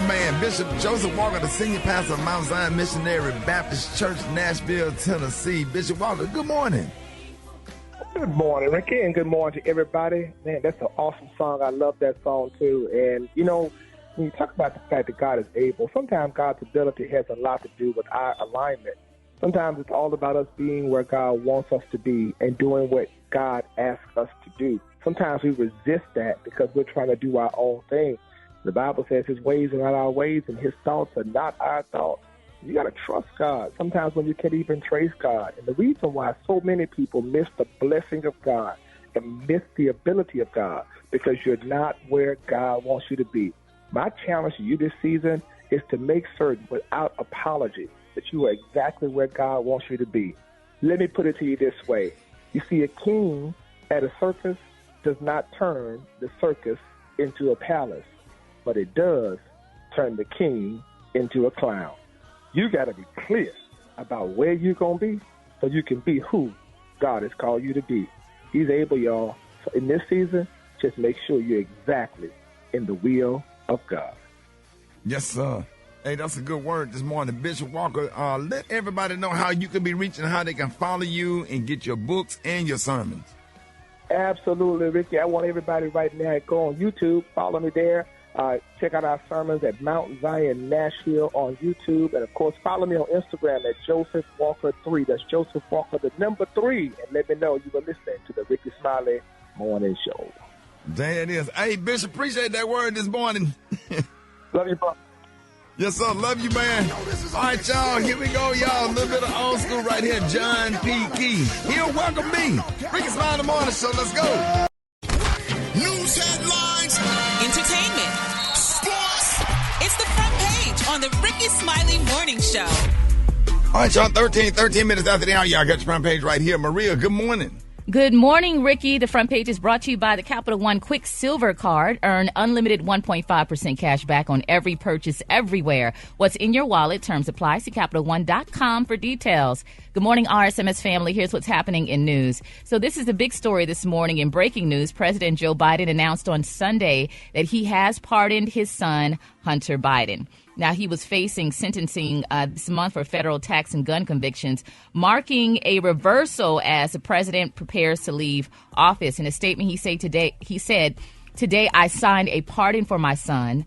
man, Bishop Joseph Walker, the senior pastor of Mount Zion Missionary Baptist Church, Nashville, Tennessee. Bishop Walker, good morning. Good morning, Ricky, and good morning to everybody. Man, that's an awesome song. I love that song, too. And, you know, when you talk about the fact that God is able, sometimes God's ability has a lot to do with our alignment. Sometimes it's all about us being where God wants us to be and doing what God asks us to do. Sometimes we resist that because we're trying to do our own thing. The Bible says his ways are not our ways and his thoughts are not our thoughts. You got to trust God sometimes when you can't even trace God. And the reason why so many people miss the blessing of God and miss the ability of God because you're not where God wants you to be. My challenge to you this season is to make certain without apology that you are exactly where God wants you to be. Let me put it to you this way. You see, a king at a circus does not turn the circus into a palace, but it does turn the king into a clown. You got to be clear about where you're going to be so you can be who God has called you to be. He's able, y'all. So in this season, just make sure you're exactly in the will of God. Yes, sir. Hey, that's a good word this morning. Bishop Walker, let everybody know how you can be reaching, how they can follow you and get your books and your sermons. Absolutely, Ricky. I want everybody right now to go on YouTube, follow me there. Check out our sermons at Mount Zion Nashville on YouTube. And, of course, follow me on Instagram at Joseph Walker 3. That's Joseph Walker, the number 3. And let me know you were listening to the Rickey Smiley Morning Show. There it is. Hey, Bishop, appreciate that word this morning. Love you, bro. Yes, sir. Love you, man. All right, y'all. Here we go, y'all. A little bit of old school right here. John P. Key. He'll welcome me. Rickey Smiley Morning Show. Let's go. News headlines. Entertainment. Sports. It's the front page on the Rickey Smiley Morning Show. All right, y'all. 13 minutes after the hour. Y'all got your front page right here. Maria, good morning. Good morning, Ricky. The front page is brought to you by the Capital One Quick Silver Card. Earn unlimited 1.5% cash back on every purchase everywhere. What's in your wallet? Terms apply. See CapitalOne.com for details. Good morning, RSMS family. Here's what's happening in news. So this is the big story this morning in breaking news. President Joe Biden announced on Sunday that he has pardoned his son, Hunter Biden. Now, he was facing sentencing this month for federal tax and gun convictions, marking a reversal as the president prepares to leave office. In a statement, he said, today I signed a pardon for my son.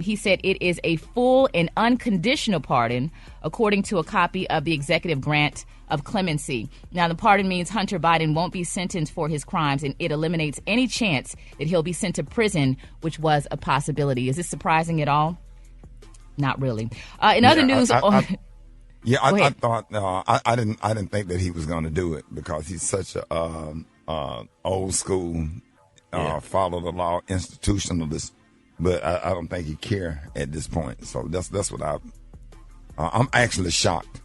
He said it is a full and unconditional pardon, according to a copy of the executive grant of clemency. Now, the pardon means Hunter Biden won't be sentenced for his crimes, and it eliminates any chance that he'll be sent to prison, which was a possibility. Is this surprising at all? Not really. In other news, I thought I didn't think that he was going to do it because he's such a old school, follow the law institutionalist. But I don't think he care at this point. So that's what I'm actually shocked.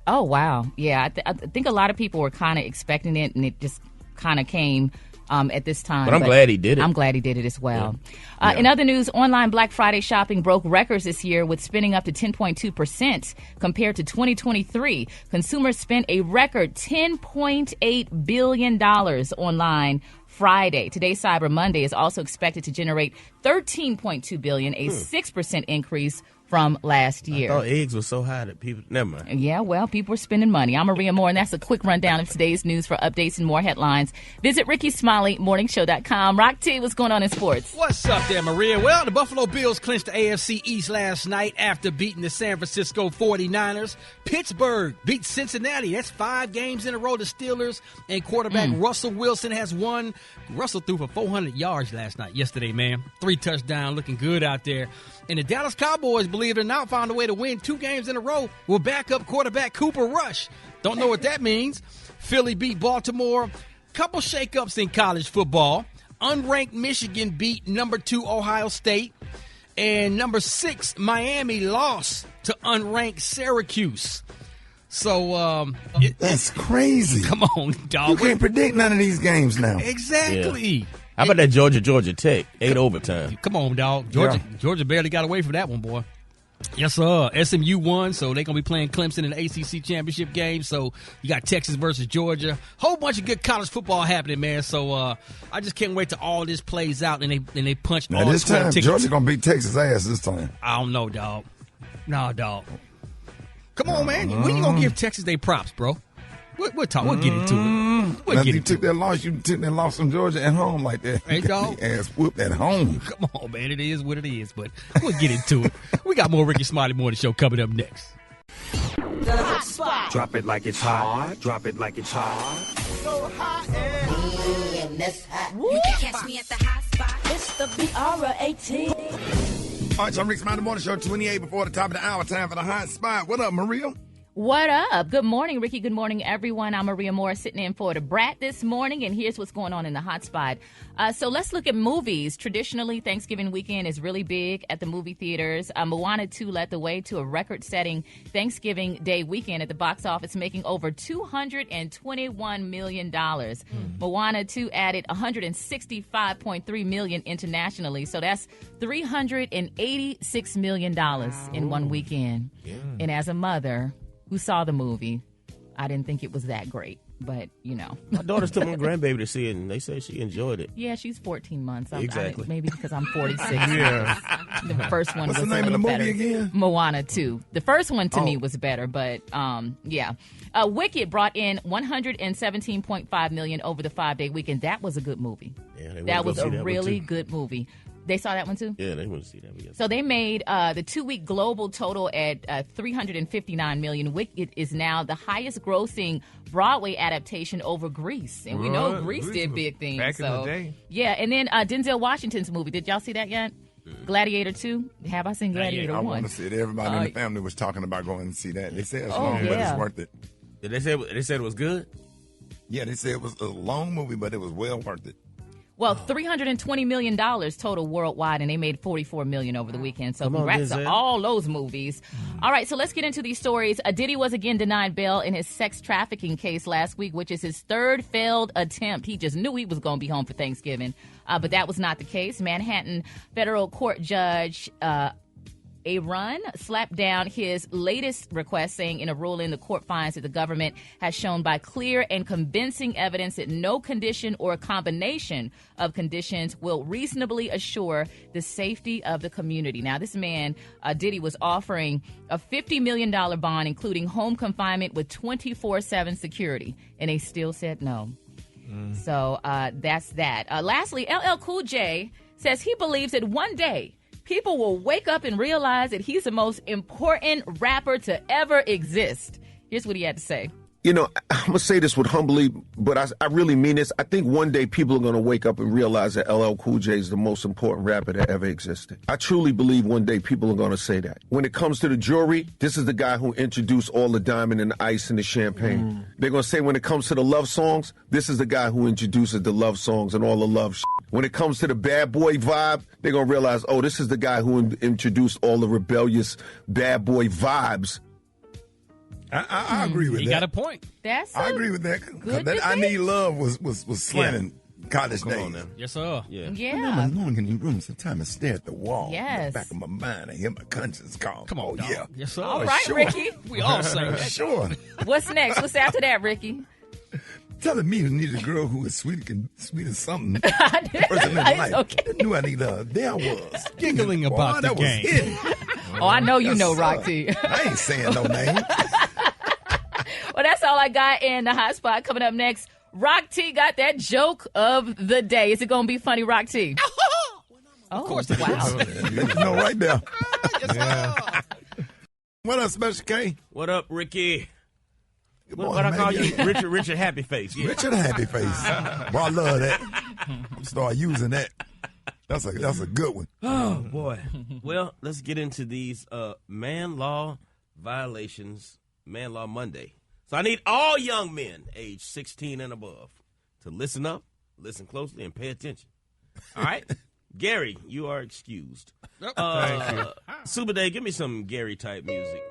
Oh wow, yeah. I think a lot of people were kind of expecting it, and it just kind of came. At this time. But I'm glad he did it. I'm glad he did it as well. Yeah. In other news, online Black Friday shopping broke records this year with spending up to 10.2% compared to 2023. Consumers spent a record $10.8 billion online Friday. Today's Cyber Monday is also expected to generate $13.2 billion, a 6% increase from last year. I thought eggs were so high that people, never mind. Yeah, well, people are spending money. I'm Maria Moore, and that's a quick rundown of today's news. For updates and more headlines, visit RickeySmileyMorningShow.com. Rock T, what's going on in sports? What's up there, Maria? Well, the Buffalo Bills clinched the AFC East last night after beating the San Francisco 49ers. Pittsburgh beat Cincinnati. That's 5 games in a row. The Steelers and quarterback Russell Wilson has won. Russell threw for 400 yards yesterday, man. 3 touchdowns, looking good out there. And the Dallas Cowboys, believe it or not, found a way to win 2 games in a row with backup quarterback Cooper Rush. Don't know what that means. Philly beat Baltimore. Couple shakeups in college football. Unranked Michigan beat number 2 Ohio State. And number 6 Miami lost to unranked Syracuse. So that's crazy. Come on, dog. You can't predict none of these games now. Exactly. Yeah. How about that Georgia Tech? 8 overtime. Come on, dog. Georgia barely got away from that one, boy. Yes, sir. SMU won, so they're going to be playing Clemson in the ACC championship game. So you got Texas versus Georgia. Whole bunch of good college football happening, man. So I just can't wait till all this plays out and they punch all this 12 time, tickets. Georgia going to beat Texas ass this time. I don't know, dog. No, dog. Come on, man. When you going to give Texas their props, bro? We'll talk. We'll get into it. We'll get into it. You took that loss from Georgia at home like that. Hey, dog. Ass whooped at home. Come on, man. It is what it is, but we'll get into it. We got more Rickey Smiley Morning Show coming up next. The hot spot. Drop it like it's hot. Drop it like it's hot. So hot and that's hot. You can catch me at the hot spot. It's the BR18. All right, so I'm Rickey Smiley Morning Show, 28 before the top of the hour. Time for the hot spot. What up, Morial? What up? Good morning, Ricky. Good morning, everyone. I'm Maria Moore sitting in for the Brat this morning, and here's what's going on in the hot spot. So let's look at movies. Traditionally, Thanksgiving weekend is really big at the movie theaters. Moana 2 led the way to a record-setting Thanksgiving Day weekend at the box office, making over $221 million. Moana 2 added $165.3 million internationally, so that's $386 million in one weekend. Yeah. And as a mother who saw the movie, I didn't think it was that great, but, you know. My daughters took my grandbaby to see it, and they said she enjoyed it. Yeah, she's 14 months. Exactly. Maybe because I'm 46. Yeah. The first one What's was the name a of the little movie better. again? Moana 2. The first one to me was better, but, yeah. Wicked brought in $117.5 million over the 5-day weekend. That was a good movie. Yeah, that was a really good movie. They saw that one too? Yeah, they want to see that one. Yes. So they made the 2-week global total at $359 million. Wicked is now the highest grossing Broadway adaptation over Grease. And we know Grease did big things. Back in the day. Yeah, and then Denzel Washington's movie. Did y'all see that yet? Gladiator 2? Have I seen Gladiator 1? I want to see it. Everybody in the family was talking about going to see that. They said it's long, but it's worth it. Did they say it was good? Yeah, they said it was a long movie, but it was well worth it. Well, $320 million total worldwide, and they made $44 million over the weekend. So congrats to all those movies. All right, so let's get into these stories. Diddy was again denied bail in his sex trafficking case last week, which is his third failed attempt. He just knew he was going to be home for Thanksgiving, but that was not the case. Manhattan federal court judge Aaron slapped down his latest request, saying in a ruling the court finds that the government has shown by clear and convincing evidence that no condition or combination of conditions will reasonably assure the safety of the community. Now, this man, Diddy, was offering a $50 million bond, including home confinement with 24/7 security, and they still said no. So that's that. Lastly, LL Cool J says he believes that one day people will wake up and realize that he's the most important rapper to ever exist. Here's what he had to say. You know, I'm going to say this with humbly, but I really mean this. I think one day people are going to wake up and realize that LL Cool J is the most important rapper that ever existed. I truly believe one day people are going to say that. When it comes to the jewelry, this is the guy who introduced all the diamond and the ice and the champagne. They're going to say when it comes to the love songs, this is the guy who introduces the love songs and all the love shit. When it comes to the bad boy vibe, they're going to realize, oh, this is the guy who introduced all the rebellious bad boy vibes. I agree with that. You got a point. I agree with that. That I Need Love was slanting college days. Yes, sir. Yeah. I'm alone in the room. Sometimes I stare at the wall. Yes. In the back of my mind, I hear my conscience call. Come on, dog. Yeah. Yes, sir. All right, sure. Ricky. We all say that. Sure. What's next? What's after that, Ricky? Telling me you need a girl who is sweet as something. I did. Person in life. Okay. Knew I need love. There I was. Giggling about the that game. Was hidden. Oh, I know you Yes, know sir. Rock T. I ain't saying no name. Well, that's all I got in the hot spot. Coming up next, Rock T got that joke of the day. Is it going to be funny, Rock T? Of course. Wow. You know right there. What up, Special K? What up, Ricky? Good What morning, I call man. you? Richard Happy Face. Yeah. Richard Happy Face. Boy, I love that. Start using that. That's a good one. Oh, boy. Well, let's get into these man law violations, Man Law Monday. So I need all young men age 16 and above to listen up, listen closely, and pay attention. All right? Gary, you are excused. Thank you. Super Day, give me some Gary-type music.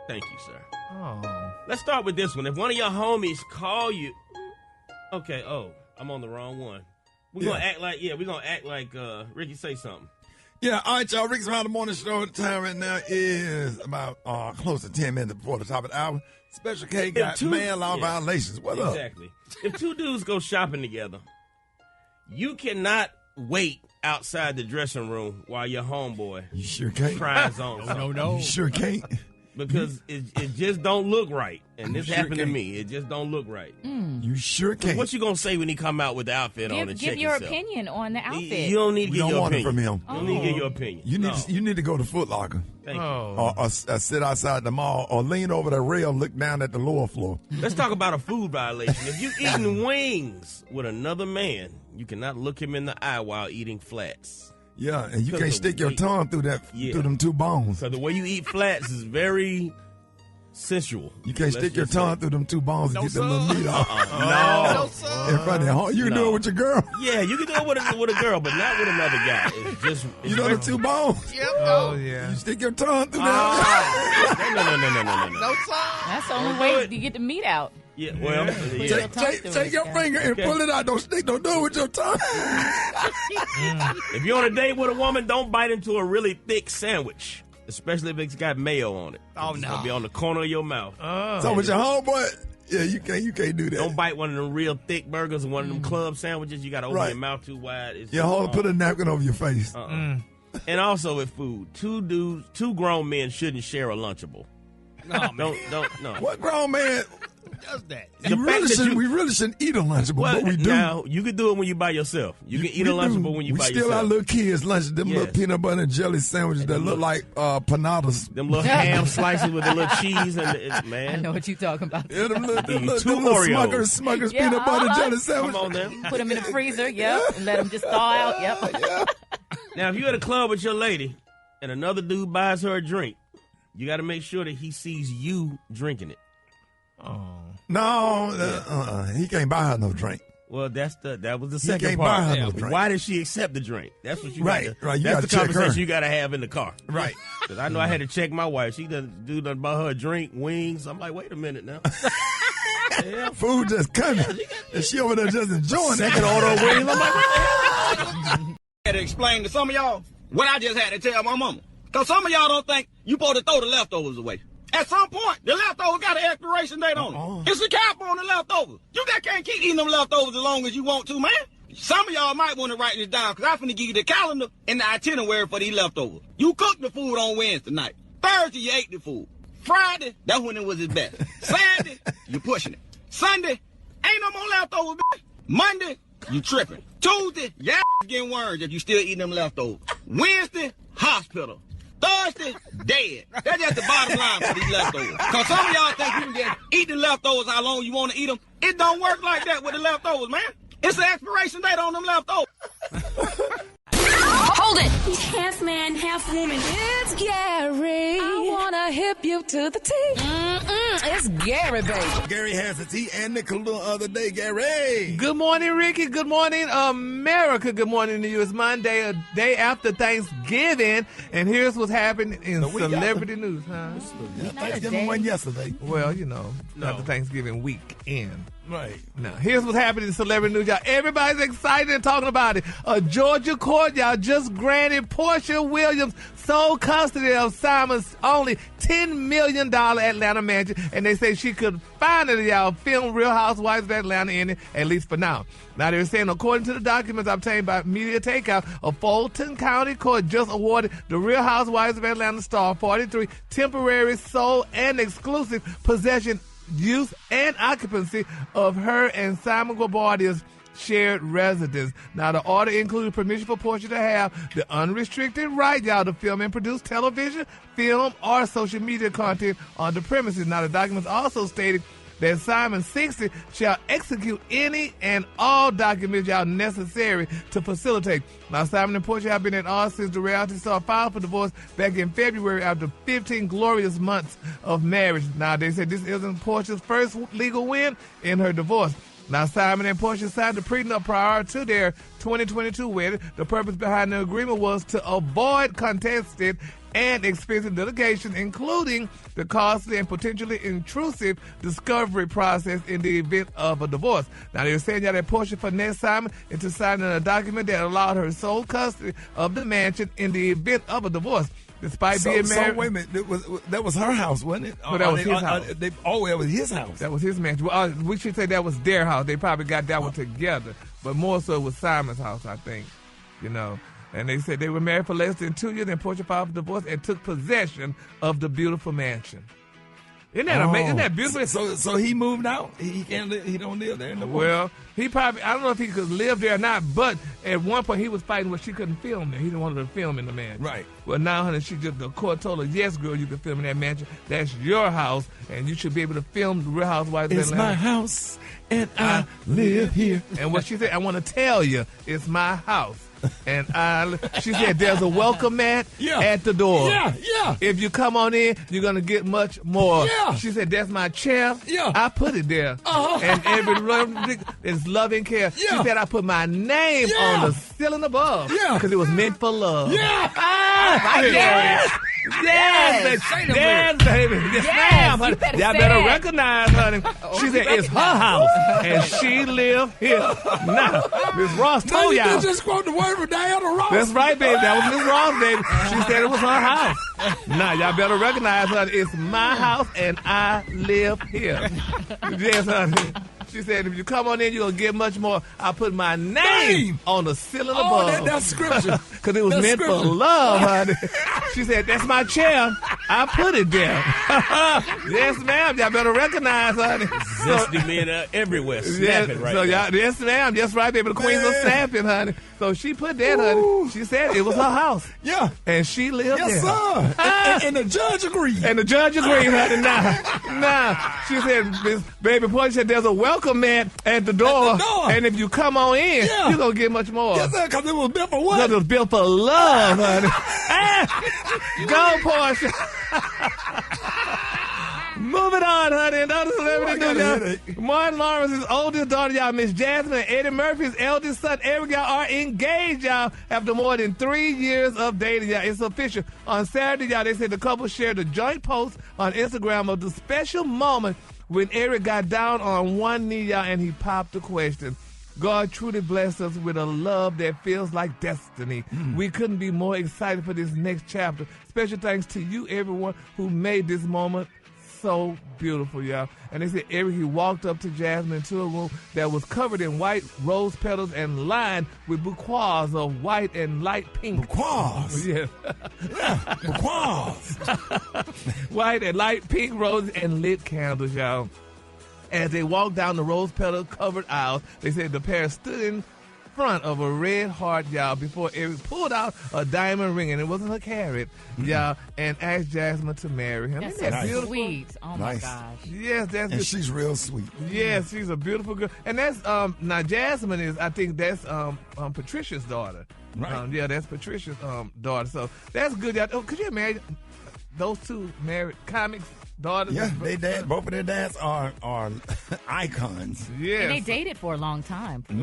Thank you, sir. Oh. Let's start with this one. If one of your homies call you... Okay, I'm on the wrong one. We're gonna act like Ricky, say something. Yeah, all right, y'all. Rickey Smiley Morning Show. The time right now is about close to 10 minutes before the top of the hour. Special K got man law violations. What up? Exactly. If two dudes go shopping together, you cannot wait outside the dressing room while your homeboy tries on something. No. You sure can't. Because it just don't look right. And this happened to me. It just don't look right. You sure can't. What you going to say when he come out with the outfit on and check Give your himself? opinion on the outfit. You don't need to get your opinion. From him. You don't need to get your opinion. You need to go to Foot Locker. Thank you. Or sit outside the mall or lean over the rail, look down at the lower floor. Let's talk about a food violation. If you're eating wings with another man, you cannot look him in the eye while eating flats. Yeah, and you can't stick your tongue through them two bones. So the way you eat flats is very sensual. You can't stick your tongue through them two bones and get the little meat off. No. In front of you. You can do it with your girl. Yeah, you can do it with a girl, but not with another guy. It's just you know the two bones. Yep. Oh yeah. You stick your tongue through No. No tongue. That's the only way to get the meat out. Yeah, well, take your finger and pull it out. Don't do it with your tongue. If you're on a date with a woman, don't bite into a really thick sandwich, especially if it's got mayo on it. Oh, it's no. gonna be on the corner of your mouth. So with your homeboy, yeah, you can't do that. Don't bite one of them real thick burgers or one of them club sandwiches. You got to open your mouth too wide. Put a napkin over your face. And also with food, two grown men shouldn't share a Lunchable. No, No. What grown man does that? We really shouldn't eat a Lunchable, but we do. Now, you can do it when you by yourself. You can eat a Lunchable when you by yourself. We still our little kids' lunch, them little peanut butter and jelly sandwiches that look like panadas. Them little ham slices with the little cheese and man. I know what you're talking about. Yeah, them little Oreos. Smuckers peanut butter jelly sandwiches. Come on, then. Put them in the freezer, and let them just thaw out, Now, if you're at a club with your lady and another dude buys her a drink, you got to make sure that he sees you drinking it. No, he can't buy her no drink. Well, that was the second can't part. buy her no drink. Why did she accept the drink? That's what you right. You that's the the conversation you got to have in the car. Right. Because I know I had to check my wife. She done buy her a drink, wings. I'm like, wait a minute now. Food just coming. And she over there just enjoying it. Second order of wings. I'm like, what the hell? I had to explain to some of y'all what I just had to tell my mama. Because some of y'all don't think you supposed to throw the leftovers away. At some point, the leftovers got an expiration date on it. It's a cap on the leftovers. You just can't keep eating them leftovers as long as you want to, man. Some of y'all might want to write this down, because I'm finna give you the calendar and the itinerary for these leftovers. You cooked the food on Wednesday night. Thursday, you ate the food. Friday, that's when it was its best. Saturday, you pushing it. Sunday, ain't no more leftovers, bitch. Monday, you tripping. Tuesday, your ass getting worms if you still eating them leftovers. Wednesday, hospital. Thursday, dead. That's just the bottom line for these leftovers. Because some of y'all think you can just eat the leftovers how long you want to eat them. It don't work like that with the leftovers, man. It's an expiration date on them leftovers. Hold it! Half man, half woman. It's Gary. I wanna hip you to the T. It's Gary, baby. Gary has the tea and nickel the other day. Gary. Good morning, Ricky. Good morning, America. Good morning to you. It's Monday, a day after Thanksgiving, and here's what's happening in celebrity news, huh? Thanksgiving went yesterday. Well, after Thanksgiving weekend. Right. Now, here's what's happening in celebrity news, y'all. Everybody's excited and talking about it. A Georgia court, y'all, just granted Portia Williams sole custody of Simon's only $10 million Atlanta mansion, and they say she could finally, y'all, film Real Housewives of Atlanta in it, at least for now. Now, they're saying, according to the documents obtained by Media Takeout, a Fulton County court just awarded the Real Housewives of Atlanta star 43 temporary sole and exclusive possession, use, and occupancy of her and Simon Guabardia's shared residence. Now, the order included permission for Portia to have the unrestricted right, y'all, to film and produce television, film, or social media content on the premises. Now, the documents also stated that Simon 60 shall execute any and all documents, y'all, necessary to facilitate. Now, Simon and Portia have been at odds since the reality star filed for divorce back in February after 15 glorious months of marriage. Now, they said this isn't Portia's first legal win in her divorce. Now, Simon and Portia signed a prenup prior to their 2022 wedding. The purpose behind the agreement was to avoid contested and expensive litigation, including the costly and potentially intrusive discovery process in the event of a divorce. Now, they're saying that Portia finessed Simon into signing a document that allowed her sole custody of the mansion in the event of a divorce. Despite being married. So wait a minute, that was her house, wasn't it? No, that was his house. That was his house. That was his mansion. Well, we should say that was their house. They probably got that one together, but more so it was Simon's house, I think. You know. And they said they were married for less than 2 years, and Portia filed for divorce and took possession of the beautiful mansion. Isn't that amazing? Isn't that beautiful? So he moved out. He can't. He don't live there no more. Well, he probably. I don't know if he could live there or not. But at one point he was fighting where she couldn't film there. He didn't want her to film in the mansion. Right. Well, now, honey, the court told her, yes, girl, you can film in that mansion. That's your house, and you should be able to film the Real Housewives of Atlanta. It's my house, and I live here. And what she said, I want to tell you, it's my house. And she said, there's a welcome mat at the door. Yeah. If you come on in, you're going to get much more. Yeah. She said, that's my chair. Yeah. I put it there. And every is loving care. Yeah. She said, I put my name on the ceiling above. Yeah. Because it was meant for love. Yeah. Yes. Yes, baby. Yes, ma'am, honey. Y'all better recognize, honey. She said, it's her house, and she live here. Now, Miss Ross told y'all. You just quote the word from Diana Ross. That's right, baby. That was Miss Ross, baby. She said it was her house. Now, y'all better recognize, honey. It's my house, and I live here. Yes, honey. She said, if you come on in, you're going to get much more. I put my name on the ceiling above. That's scripture. Because it was meant for love, honey. She said, that's my chair. I put it there. Yes, ma'am. Y'all better recognize, honey. Zesty men everywhere snapping right now. Yes, ma'am. That's right, baby. The queens are snapping, honey. So she put that, honey. She said it was her house. Yeah. And she lived there. Yes, sir. And the judge agreed. And the judge agreed, honey. Nah. She said, Miss Baby Portia said, there's a welcome mat at the door. And if you come on in, you're going to get much more. Yes, sir, because it was built for what? Because it was built for love, honey. Go, Portia. Moving on, honey. Another celebrity news, y'all. Martin Lawrence's oldest daughter, y'all, Miss Jasmine, and Eddie Murphy's eldest son, Eric, y'all, are engaged, y'all, after more than 3 years of dating, y'all. It's official. On Saturday, y'all, they said the couple shared a joint post on Instagram of the special moment when Eric got down on one knee, y'all, and he popped the question. God truly blessed us with a love that feels like destiny. We couldn't be more excited for this next chapter. Special thanks to you, everyone, who made this moment so beautiful, y'all. And they said Eric, he walked up to Jasmine into a room that was covered in white rose petals and lined with bouquets of white and light pink. Bouquets? Yeah. Bouquets. White and light pink roses and lit candles, y'all. As they walked down the rose petal covered aisle, they said the pair stood in front of a red heart, y'all, before Eric pulled out a diamond ring, and it wasn't a carat, y'all, and asked Jasmine to marry him. That's Isn't that beautiful? sweet. Oh, my gosh. Yes, that's and she's real sweet. Yes, she's a beautiful girl. And that's, now Jasmine is, I think that's Patricia's daughter. Right. Yeah, that's Patricia's daughter. So that's good, y'all. Oh, could you imagine those two married comics? Daughters. Yeah, both of their dads are icons. Yeah, and they dated for a long time, for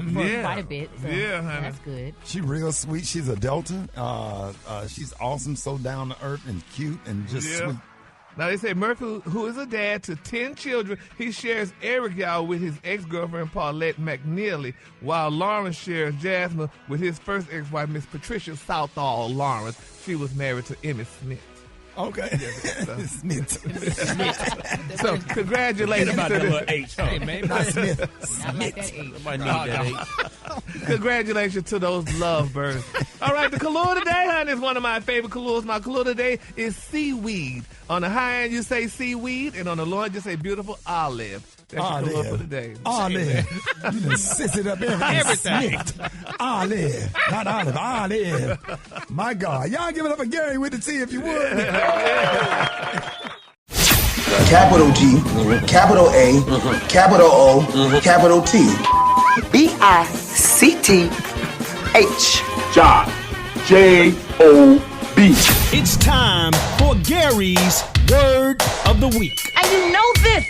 quite a bit. So yeah, honey. That's good. She's real sweet. She's a Delta. She's awesome, so down to earth and cute and just sweet. Now they say Murphy, who is a dad to 10 children, he shares Eric, y'all, with his ex-girlfriend Paulette McNeely, while Lawrence shares Jasmine with his first ex-wife, Miss Patricia Southall Lawrence. She was married to Emmett Smith. Okay. Smith. So congratulations about to that this. little H. Hey, man. Not Smith. Not like that H. Somebody need that H. Congratulations to those lovebirds. All right, the color today, honey, is one of my favorite colors. My color today is seaweed. On the high end, you say seaweed, and on the low end, you say beautiful olive. That's your color for today. Olive. You done sis it up everything. Olive. Not olive. Olive. My God. Y'all give it up for Gary with the T if you would. Capital G, capital A, capital O, capital T. BICTH. John. J-O-B. It's time for Gary's Word of the Week. And you know this,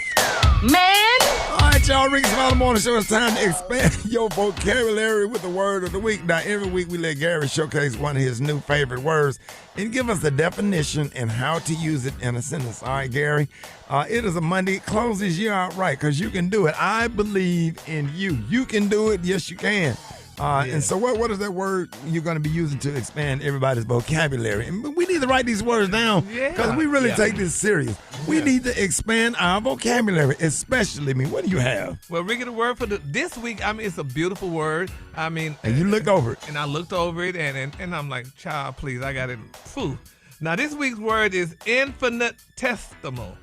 man. All right, right, y'all. Rickey Smiley Morning Show. It's time to expand your vocabulary with the word of the week. Now, every week we let Gary showcase one of his new favorite words and give us the definition and how to use it in a sentence. All right, Gary. It is a Monday. Close this year out right because you can do it. I believe in you. You can do it. Yes, you can. And so what is that word you're going to be using to expand everybody's vocabulary? And we need to write these words down because we really take this serious. We need to expand our vocabulary, especially me. What do you have? Well, Ricky, the word for this week, I mean, it's a beautiful word. I mean. And you looked over it. And I looked over it, and I'm like, child, please, I got it. Phew. Now, this week's word is infinitesimal.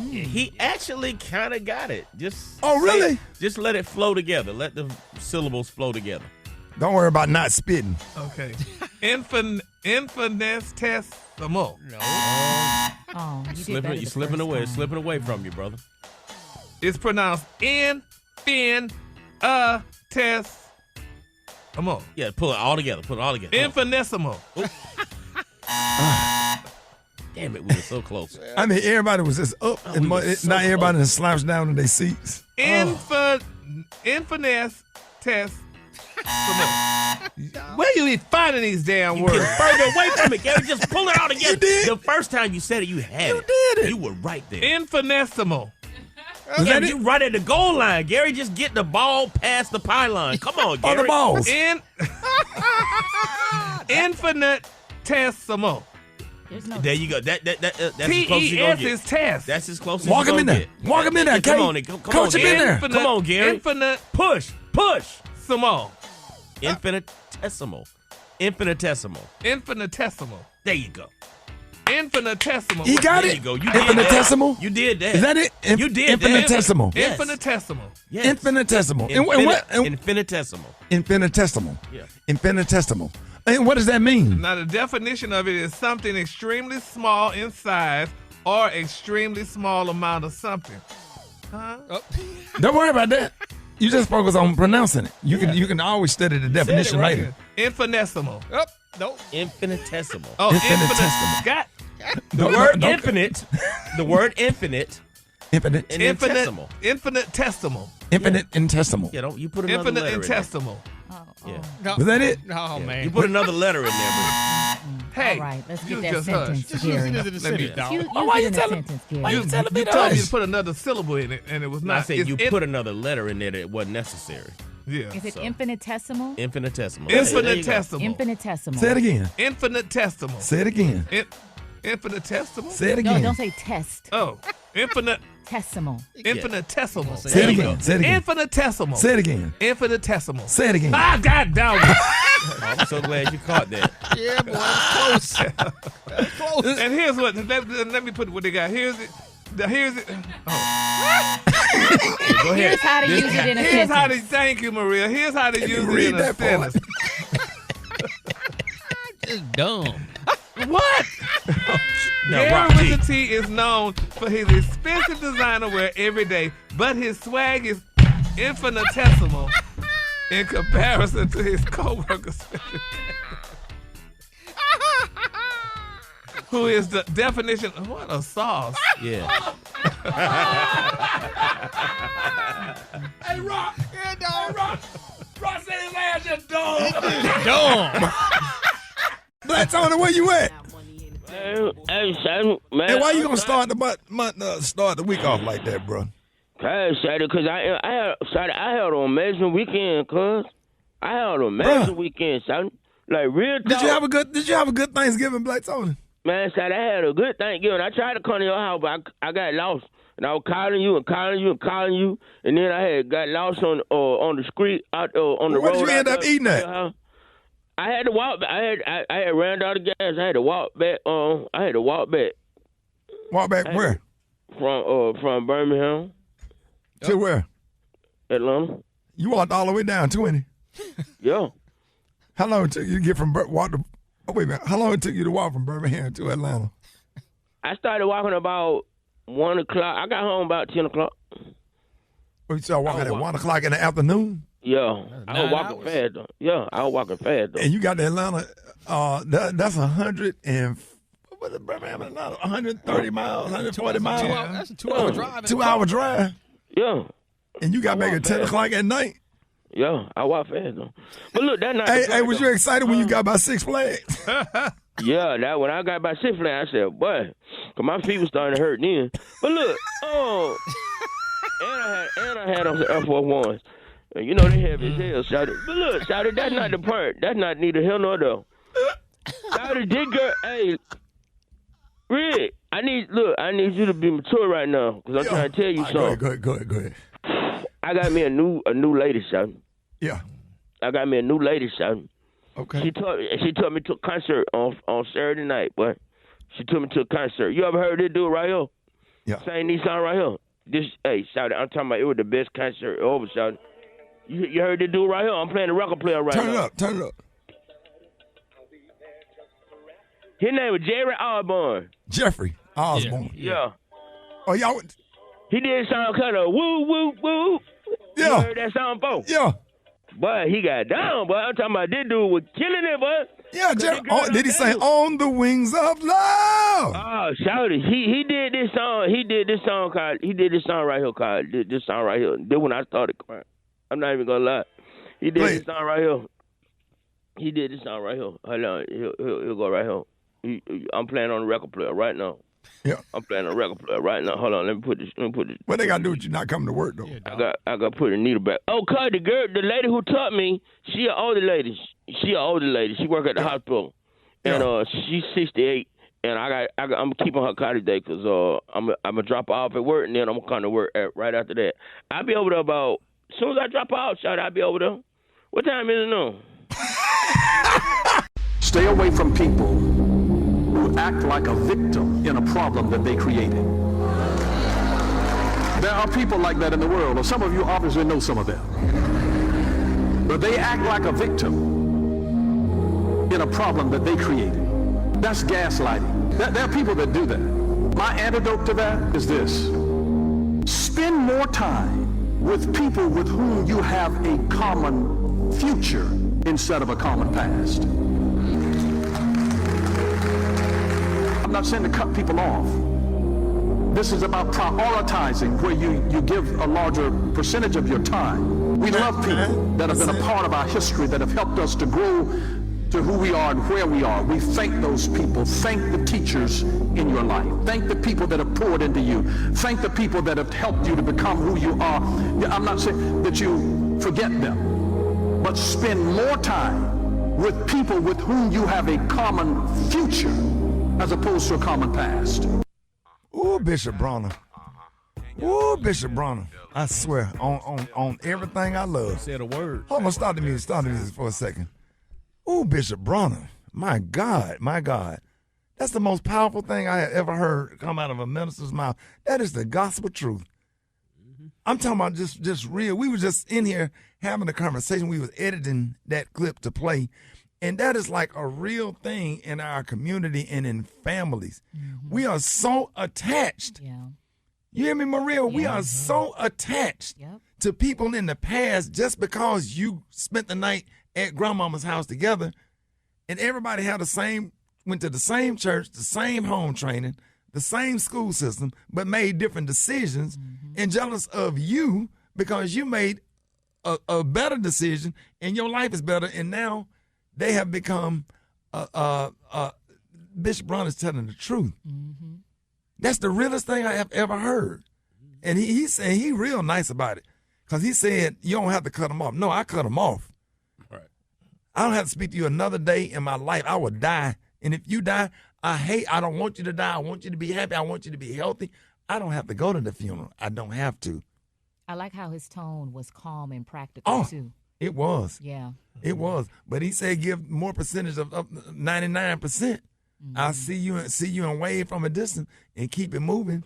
He actually kind of got it. Really? Just let it flow together. Let the syllables flow together. Don't worry about not spitting. Okay. Infinitesimal. No. You're slipping away. It's slipping away from you, brother. It's pronounced infinitesimal. Yeah, pull it all together. Infinitesimal. Damn it, we were so close. I mean, everybody was just up, and not everybody just slouched down in their seats. Infinitesimal. Where you be finding these damn words? Further away from it, Gary. Just pull it all together. You did. The first time you said it, you had it. You did it. You were right there. Infinitesimal. Yeah, you right at the goal line, Gary. Just get the ball past the pylon. Come on, Gary. Oh, the balls. Infinitesimal. There you go. That's as close as you gonna get. is test. That's as close as Walk you him in there. get. Walk him in there, Come on, Coach him in there. Come on, Gary. Infinite. Push. Small. Infinitesimal. There you go. Infinitesimal. He got There it. you go. You did Infinitesimal. that. You did that. Is that it? You did Infinitesimal. Yes. Infinitesimal. Yes. Infinitesimal. And what? Infinitesimal. Infinitesimal. Yeah. Infinitesimal. And what does that mean? Now, the definition of it is something extremely small in size or extremely small amount of something. Don't worry about that. You just focus on pronouncing it. You can always study the definition right later. Infinitesimal. Nope. Infinitesimal. Oh, Infinitesimal. Got the word infinite. The word infinite. infinitesimal. Infinitesimal. Yeah, you put another letter in there. Infinitesimal. Yeah. Was that it? Oh, man. You put another letter in there, Hey, all right, let's get you that just sentence, hush. Gary. Just use it as a sentence, dog. Why you telling me You told me to put another syllable in it, and it was but not. I said you put another letter in there that wasn't necessary. Yeah. Is it infinitesimal? Infinitesimal. Infinitesimal. Infinitesimal. Say it again. Infinitesimal. Say it again. Infinitesimal. Say it No, again. don't say test. Oh, Tesimal. infinitesimal. Say it again. Say it again. Infinitesimal. Say it again. Infinitesimal. Say it again. Ah, God damn it. I'm so glad you caught that. Yeah, boy, that's close. Close. And here's what. Let me put what they got. Here's it. Here's it. Oh. Go ahead. Here's how to use it in a Here's how to. sentence. Thank you, Maria. Here's how to use it read in a that part? sentence. Just dumb. What? No, Rock Gary G. Wizard T is known for his expensive designer wear every day, but his swag is infinitesimal in comparison to his co-workers. Who is the definition? What a sauce! Yeah. Hey, Rock. Yeah, dog. Rock said his ass just dumb. Dumb. Black Tony, where you at? Hey, son, man. Hey, why you gonna start the week off like that, bro? Hey, son, because I had an amazing weekend, cuz. I had an amazing weekend, son. Like real talk. Did you have a good Thanksgiving, Black Tony? Man, son, I had a good Thanksgiving. I tried to come to your house, but I got lost. And I was calling you, and then I had got lost on the street out on the road. Where did you end up eating at? I had to walk back. I had ran out of gas. I had to walk back. Walk back where? From Birmingham. To where? Atlanta. You walked all the way down 20. Yeah. How long it took you to get from wait a minute. How long it took you to walk from Birmingham to Atlanta? I started walking about 1 o'clock. I got home about 10 o'clock. Oh, you started walking at 1 o'clock in the afternoon? Yeah. I was walking fast though. Yeah, I was walking fast though. And you got to Atlanta, that's 100 and, what was it, Birmingham, Atlanta? 130 miles, 140 miles. That's a 2 hour drive. 2 hour drive. Yeah. And you got back at 10 o'clock at night? Yeah, I walk fast though. But look, that night. Hey, was you excited when you got by Six Flags? Yeah, that when I got by Six Flags, I said, boy, because my feet was starting to hurt then. But look, and I had on the Air Force Ones. You know they heavy as hell, shouted. But look, shouted, that's not the part. That's not neither here nor there. Shouted, this girl, hey, Rick, I need you to be mature right now, because I'm trying to tell you something. Go ahead. I got me a new lady, son. Yeah. I got me a new lady, son. Okay. She took me to a concert on Saturday night, boy. She took me to a concert. You ever heard this dude right here? Yeah. Sing these songs right here. Hey, shout it. I'm talking about it was the best concert ever, shout it. You heard this dude right here? I'm playing the record player right now. Turn it up. His name was Jerry Osborne. Jeffrey Osborne. Yeah. Oh, y'all. He did a song called Woo, Woo, Woo. Yeah. You heard that song before? Yeah. Boy, he got down, boy. I'm talking about this dude was killing it, boy. Yeah, Jerry. Did he say On the Wings of Love? Oh, shout it. He did this song. He did this song right here called this song right here. Then when I started crying. I'm not even gonna lie. He did this song right here. He did this song right here. Hold on. He'll go right here. I'm playing on the record player right now. Yeah. I'm playing on the record player right now. Hold on. Let me put this. What they got to do with you not coming to work, though? I got to put a needle back. Oh, cause the lady who taught me, she an older lady. She work at the hospital. And she's 68. And I'm keeping her car today because I'm going to drop her off at work, and then I'm going to come to work right after that. I'll be over there about, as soon as I drop her off, I'll be over there. What time is it now? Stay away from people who act like a victim in a problem that they created. There are people like that in the world, or some of you obviously know some of them. But they act like a victim in a problem that they created. That's gaslighting. There are people that do that. My antidote to that is this. Spend more time with people with whom you have a common future instead of a common past. I'm not saying to cut people off. This is about prioritizing where you give a larger percentage of your time. We love people that have been a part of our history, that have helped us to grow to who we are and where we are. We thank those people. Thank the teachers in your life. Thank the people that have poured into you. Thank the people that have helped you to become who you are. I'm not saying that you forget them, but spend more time with people with whom you have a common future as opposed to a common past. Ooh, Bishop Bronner. Ooh, Bishop Bronner. I swear, on everything I love. Said a word. Hold on, stop the music for a second. Ooh, Bishop Bronner. My God. That's the most powerful thing I have ever heard come out of a minister's mouth. That is the gospel truth. I'm talking about just real. We were just in here having a conversation. We was editing that clip to play. And that is like a real thing in our community and in families. Mm-hmm. We are so attached. Yeah. You hear me, Morial? Yeah. We are so attached to people in the past just because you spent the night at grandmama's house together and everybody went to the same church, the same home training, the same school system, but made different decisions and jealous of you because you made a better decision and your life is better. And now they have become, Bishop Brown is telling the truth. Mm-hmm. That's the realest thing I have ever heard. And he said he real nice about it because he said, you don't have to cut them off. No, I cut them off. Right. I don't have to speak to you another day in my life. I will die. And if you die, I don't want you to die. I want you to be happy. I want you to be healthy. I don't have to go to the funeral. I don't have to. I like how his tone was calm and practical, too. It was. Yeah. It was. But he said give more percentage of 99%. Mm-hmm. I'll see you and wave from a distance and keep it moving.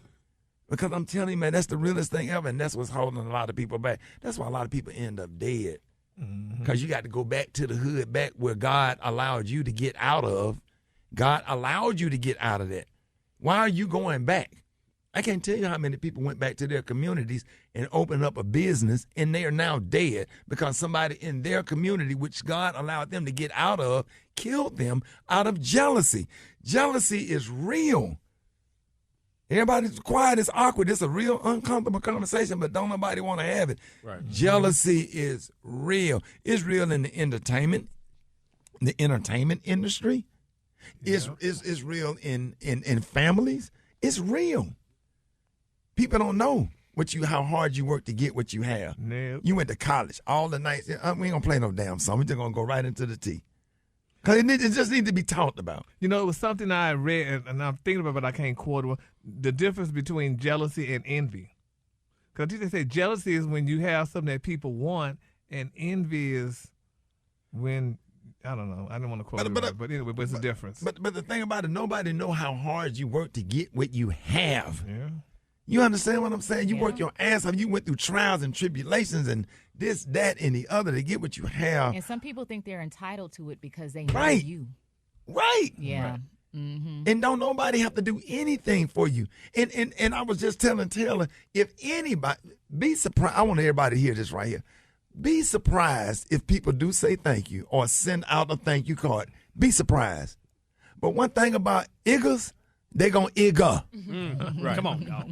Because I'm telling you, man, that's the realest thing ever, and that's what's holding a lot of people back. That's why a lot of people end up dead. Because you got to go back to the hood, back where God allowed you to get out of. God allowed you to get out of that. Why are you going back? I can't tell you how many people went back to their communities and opened up a business, and they are now dead because somebody in their community, which God allowed them to get out of, killed them out of jealousy. Jealousy is real. Everybody's quiet. It's awkward. It's a real uncomfortable conversation, but don't nobody want to have it. Right. Jealousy is real. It's real in the entertainment industry. It's real in families. It's real. People don't know how hard you work to get what you have. No. You went to college all the nights. We ain't gonna play no damn song. We're just gonna go right into the tea. Because it just needs to be talked about. You know, it was something I read, and I'm thinking about it, but I can't quote it. The difference between jealousy and envy. Because they say jealousy is when you have something that people want, and envy is when, I don't know, I don't want to quote it right, but anyway, but it's a difference. But the thing about it, nobody know how hard you work to get what you have. Yeah. You understand what I'm saying? You work your ass off. You went through trials and tribulations and this, that, and the other to get what you have. And some people think they're entitled to it because they know Right. you. Right. Yeah. Right. Mm-hmm. And don't nobody have to do anything for you. And I was just telling Taylor, if anybody, be surprised. I want everybody to hear this right here. Be surprised if people do say thank you or send out a thank you card. Be surprised. But one thing about iggers, they gonna igger. Right. Come on, y'all.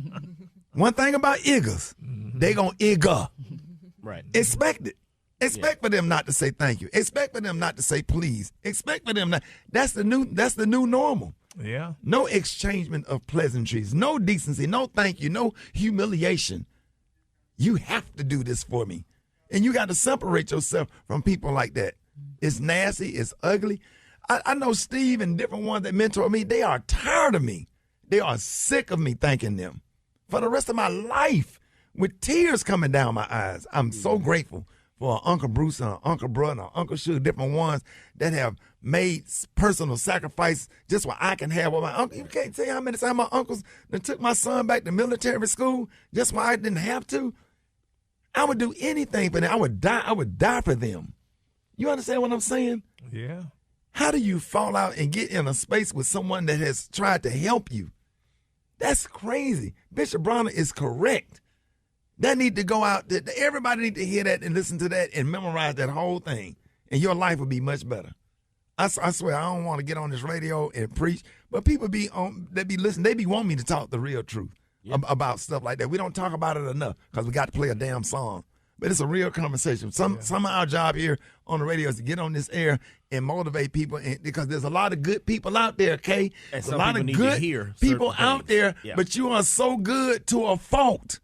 One thing about iggers, they gonna igger. Right. Expect it. Expect for them not to say thank you. Expect for them not to say please. Expect for them not. That's the new normal. Yeah. No exchangement of pleasantries. No decency. No thank you. No humiliation. You have to do this for me. And you got to separate yourself from people like that. It's nasty. It's ugly. I know Steve and different ones that mentor me, they are tired of me. They are sick of me thanking them. For the rest of my life, with tears coming down my eyes, I'm so grateful for Uncle Bruce and Uncle Bud and Uncle Sugar, different ones that have made personal sacrifice just so I can have what my uncle. You can't tell you how many times my uncles that took my son back to military school just why I didn't have to. I would do anything for them. I would die for them. You understand what I'm saying? Yeah. How do you fall out and get in a space with someone that has tried to help you? That's crazy. Bishop Bronner is correct. That need to go out. Everybody need to hear that and listen to that and memorize that whole thing, and your life will be much better. I swear, I don't want to get on this radio and preach, but people be listening. They be wanting me to talk the real truth about stuff like that. We don't talk about it enough because we got to play a damn song. But it's a real conversation. Some of our job here on the radio is to get on this air and motivate people, because there's a lot of good people out there, Kay. And There's a lot of good people out there, but you are so good to a fault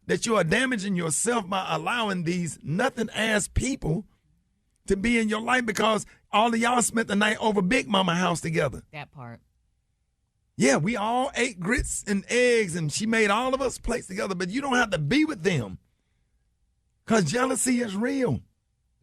that you are damaging yourself by allowing these nothing-ass people to be in your life because all of y'all spent the night over Big Mama house together. That part. Yeah, we all ate grits and eggs, and she made all of us plates together, but you don't have to be with them. Because jealousy is real.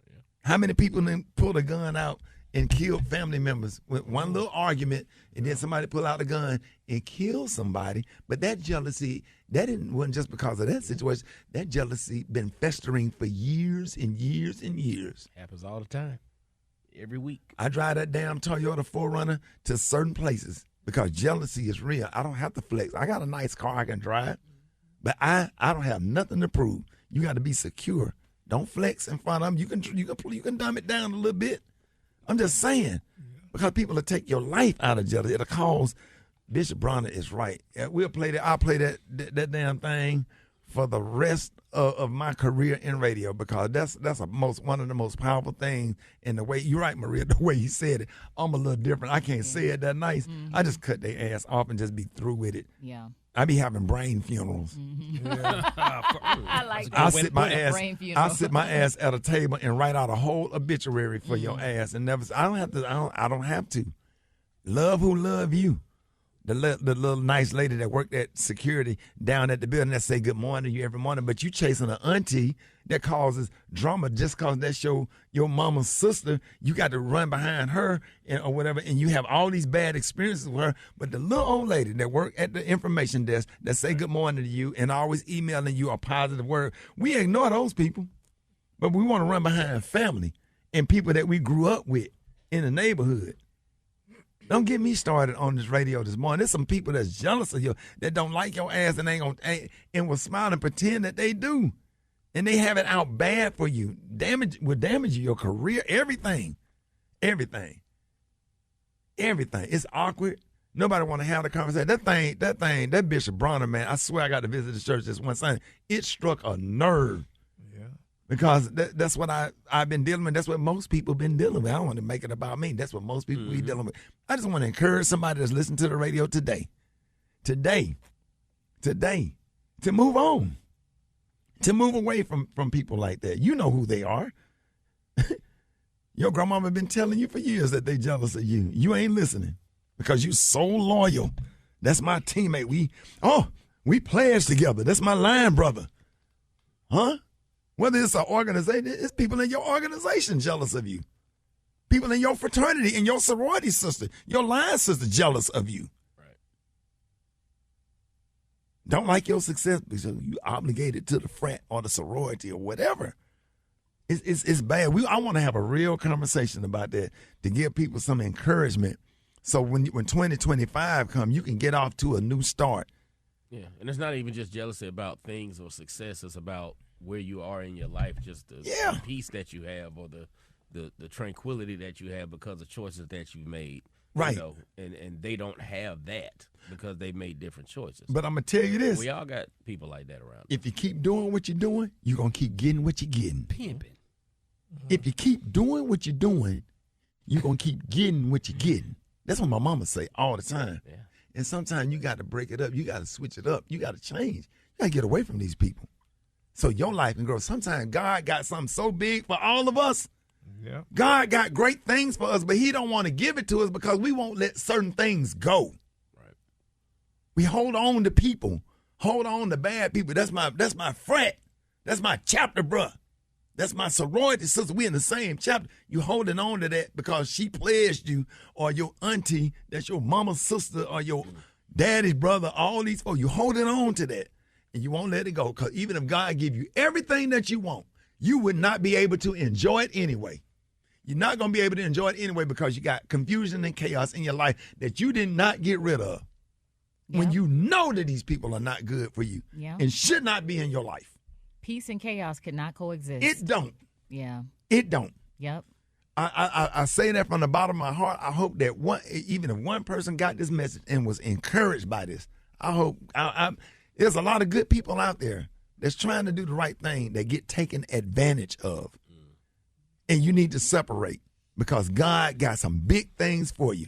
Yeah. How many people then pulled a gun out and killed family members with one little argument, and then somebody pull out a gun and kill somebody? But that jealousy, wasn't just because of that situation. That jealousy been festering for years and years and years. Happens all the time. Every week. I drive that damn Toyota 4Runner to certain places because jealousy is real. I don't have to flex. I got a nice car I can drive, but I don't have nothing to prove. You got to be secure. Don't flex in front of them. You can dumb it down a little bit. I'm just saying, because people will take your life out of jealousy. It'll cause. Bishop Bronner is right. We'll play that. I'll play that damn thing for the rest of my career in radio, because that's one of the most powerful things. And the way you're right, Maria, the way you said it, I'm a little different. I can't say it that nice. Mm-hmm. I just cut their ass off and just be through with it. Yeah. I be having brain funerals. Mm-hmm. Yeah. I like that. I sit my ass at a table and write out a whole obituary for your ass and never. I don't have to. Love who love you. The little nice lady that worked at security down at the building that say good morning to you every morning, but you chasing an auntie that causes drama just because that's your mama's sister. You got to run behind her or whatever, and you have all these bad experiences with her. But the little old lady that worked at the information desk that say good morning to you and always emailing you a positive word, we ignore those people, but we want to run behind family and people that we grew up with in the neighborhood. Don't get me started on this radio this morning. There's some people that's jealous of you, that don't like your ass and will smile and pretend that they do. And they have it out bad for you. Will damage your career, everything. Everything. It's awkward. Nobody want to have the conversation. That Bishop Bronner, man, I swear I got to visit the church this one Sunday. It struck a nerve. Yeah. Because that's what I've been dealing with. That's what most people been dealing with. I don't want to make it about me. That's what most people be dealing with. I just want to encourage somebody that's listening to the radio today, to move on, to move away from people like that. You know who they are. Your grandmama been telling you for years that they jealous of you. You ain't listening because you so loyal. That's my teammate. We pledge together. That's my line brother. Huh? Whether it's an organization, it's people in your organization jealous of you. People in your fraternity, in your sorority sister, your line sister jealous of you. Right. Don't like your success because you obligated to the frat or the sorority or whatever. It's bad. I want to have a real conversation about that to give people some encouragement. So when 2025 come, you can get off to a new start. Yeah, and it's not even just jealousy about things or success. It's about where you are in your life, just the peace that you have or the tranquility that you have because of choices that you've made. Right. You know, and they don't have that because they made different choices. But I'm going to tell you this. We all got people like that around. If you keep doing what you're doing, you're going to keep getting what you're getting. Pimping. If you keep doing what you're doing, you're going to keep getting what you're getting. That's what my mama say all the time. Yeah. And sometimes you got to break it up. You got to switch it up. You got to change. You got to get away from these people so your life can grow. Sometimes God got something so big for all of us. Yeah. God got great things for us, but he don't want to give it to us because we won't let certain things go. Right. We hold on to people. Hold on to bad people. That's my frat. That's my chapter, bruh. That's my sorority sister. We in the same chapter. You holding on to that because she pledged you, or your auntie, that's your mama's sister, or your daddy's brother, all these folks. You holding on to that, and you won't let it go because even if God give you everything that you want, you would not be able to enjoy it anyway. You're not going to be able to enjoy it anyway because you got confusion and chaos in your life that you did not get rid of. Yeah. When you know that these people are not good for you and should not be in your life. Peace and chaos cannot coexist. It don't. Yeah. It don't. Yep. I say that from the bottom of my heart. I hope that even if one person got this message and was encouraged by this, I hope there's a lot of good people out there that's trying to do the right thing that get taken advantage of. And you need to separate because God got some big things for you.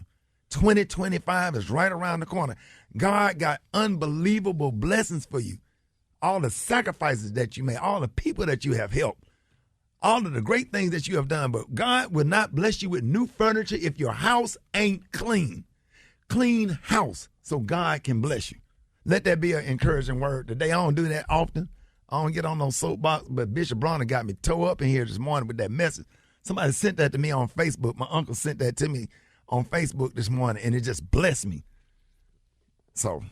2025 is right around the corner. God got unbelievable blessings for you. All the sacrifices that you made, all the people that you have helped, all of the great things that you have done. But God will not bless you with new furniture if your house ain't clean. Clean house so God can bless you. Let that be an encouraging word today. I don't do that often. I don't get on no soapbox, but Bishop Bronner got me toe up in here this morning with that message. Somebody sent that to me on Facebook. My uncle sent that to me on Facebook this morning, and it just blessed me. So,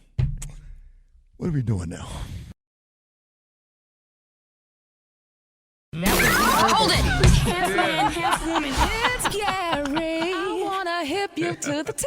what are we doing now? Hold it! Half man, half woman. It's Gary. I wanna hip you to the T.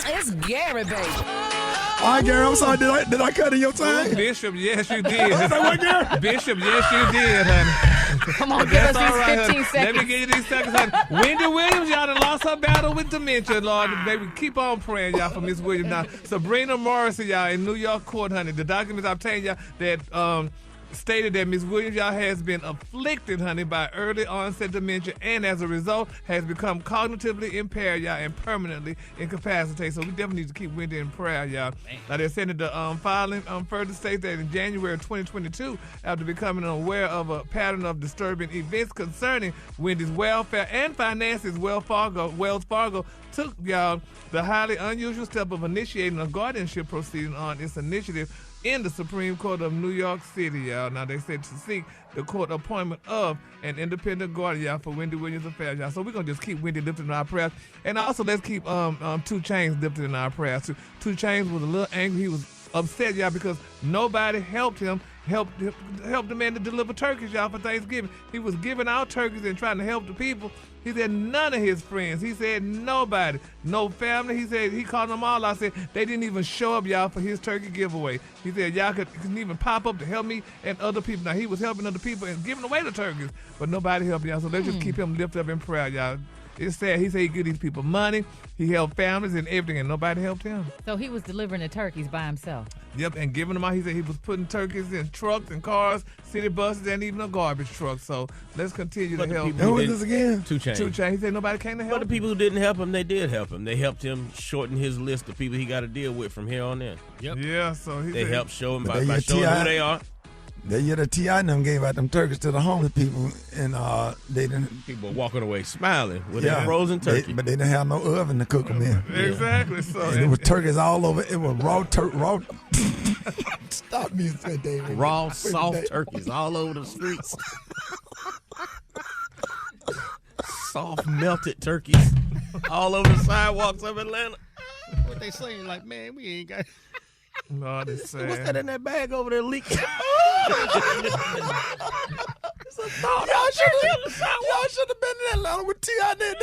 It's Gary, baby. All right, Gary, I'm sorry. Did I cut in your time? Bishop, yes, you did. What, Gary? Bishop, yes, you did, honey. Come on, give us these 15 seconds. Let me give you these seconds, honey. Wendy Williams, y'all done lost her battle with dementia, Lord. Baby, keep on praying, y'all, for Miss Williams. Now, Sabrina Morrison, y'all, in New York court, honey. The documents I obtained, y'all, that stated that Ms. Williams, y'all, has been afflicted, honey, by early onset dementia and as a result has become cognitively impaired, y'all, and permanently incapacitated. So we definitely need to keep Wendy in prayer, y'all. Now, they're saying that the filing further states that in January of 2022, after becoming aware of a pattern of disturbing events concerning Wendy's welfare and finances, Wells Fargo took, y'all, the highly unusual step of initiating a guardianship proceeding on its initiative in the Supreme Court of New York City, y'all. Now, they said to seek the court appointment of an independent guardian, y'all, for Wendy Williams' affairs, y'all. So we're going to just keep Wendy lifted in our prayers. And also, let's keep 2 Chainz lifted in our prayers. 2 Chainz was a little angry. He was upset, y'all, because nobody helped him. Helped the man to deliver turkeys, y'all, for Thanksgiving. He was giving out turkeys and trying to help the people. He said none of his friends. He said nobody. No family. He said he called them all. I said they didn't even show up, y'all, for his turkey giveaway. He said y'all couldn't even pop up to help me and other people. Now, he was helping other people and giving away the turkeys, but nobody helped y'all. So let's just keep him lifted up in prayer, y'all. It's sad. He said he give these people money. He helped families and everything, and nobody helped him. So he was delivering the turkeys by himself. Yep, and giving them out. He said he was putting turkeys in trucks and cars, city buses, and even a garbage truck. So let's continue to help. Who is this again? 2 Chainz. 2 Chainz. He said nobody came to help. But the people who didn't help him, they did help him. They helped him shorten his list of people he got to deal with from here on in. Yep. Yeah, so they helped show him by showing who they are. That year the T.I. and them gave out them turkeys to the homeless people, and they didn't. People walking away smiling with their frozen turkey. But they didn't have no oven to cook them in. Exactly. So and it was turkeys all over. It was raw. Stop me, David. Raw, soft turkeys all over the streets. Soft, melted turkeys all over the sidewalks of Atlanta. What they saying? Like, man, we ain't got. No, this sad. What's that in that bag over there leaking? Y'all should have been in Atlanta with T.I. They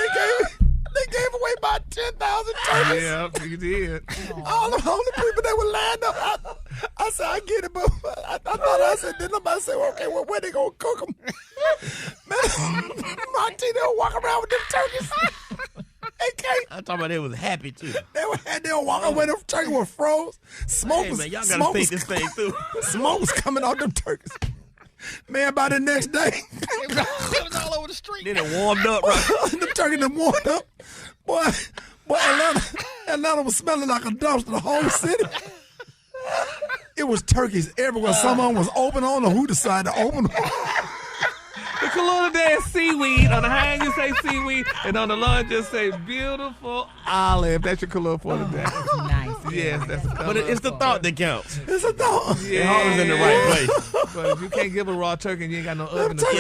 gave away about 10,000 turkeys. Yeah, he did. All the homeless people that were lined up. I said, I get it, but I said, then nobody said, well, okay, well, where they gonna cook them? Man, my T, they'll walk around with them turkeys. I'm talking about they was happy too. They were walking away, them turkeys were froze. Smoke was, man, y'all gotta think this thing through. Smoke was coming out them turkeys. Man, by the next day, it was all over the street. Then it warmed up, right? The turkey done warmed up. Boy, Atlanta was smelling like a dumpster, the whole city. It was turkeys everywhere. Someone was open on, or who decided to open them. The Kalula Day is seaweed. On the hang, you say seaweed, and on the lawn, just say beautiful olive. That's your Kalula for the day. That's nice. Yes, that's the But it's the thought that counts. It's a thought. Yeah. It was in the right place. But if you can't give a raw turkey and you ain't got no oven to cook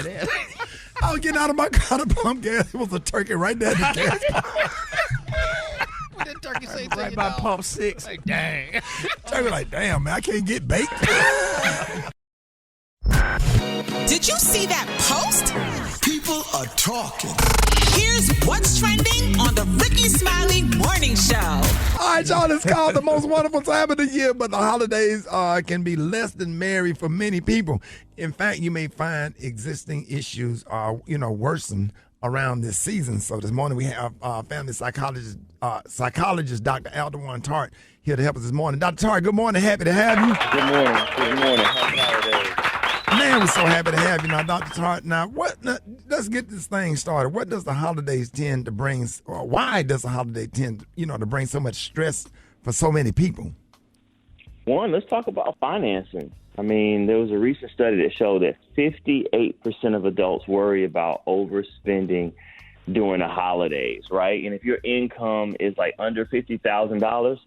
it. I was getting out of my car to pump gas. It was a turkey right there at the gas pump. What did turkey say to Right you, by dog? pump 6. Like, dang. Turkey like, damn, man, I can't get baked. Did you see that post? People are talking. Here's what's trending on the Rickey Smiley Morning Show. All right, y'all, it's called the most wonderful time of the year, but the holidays can be less than merry for many people. In fact, you may find existing issues worsen around this season. So this morning we have family psychologist Dr. Alderwan Tart here to help us this morning. Dr. Tart, good morning. Happy to have you. Good morning. Good morning. Happy holidays. Man, we're so happy to have you now, Dr. Tart. Now, let's get this thing started. What does the holidays tend to bring, or why does the holiday tend, to bring so much stress for so many people? One, let's talk about financing. I mean, there was a recent study that showed that 58% of adults worry about overspending during the holidays, right? And if your income is like under $50,000,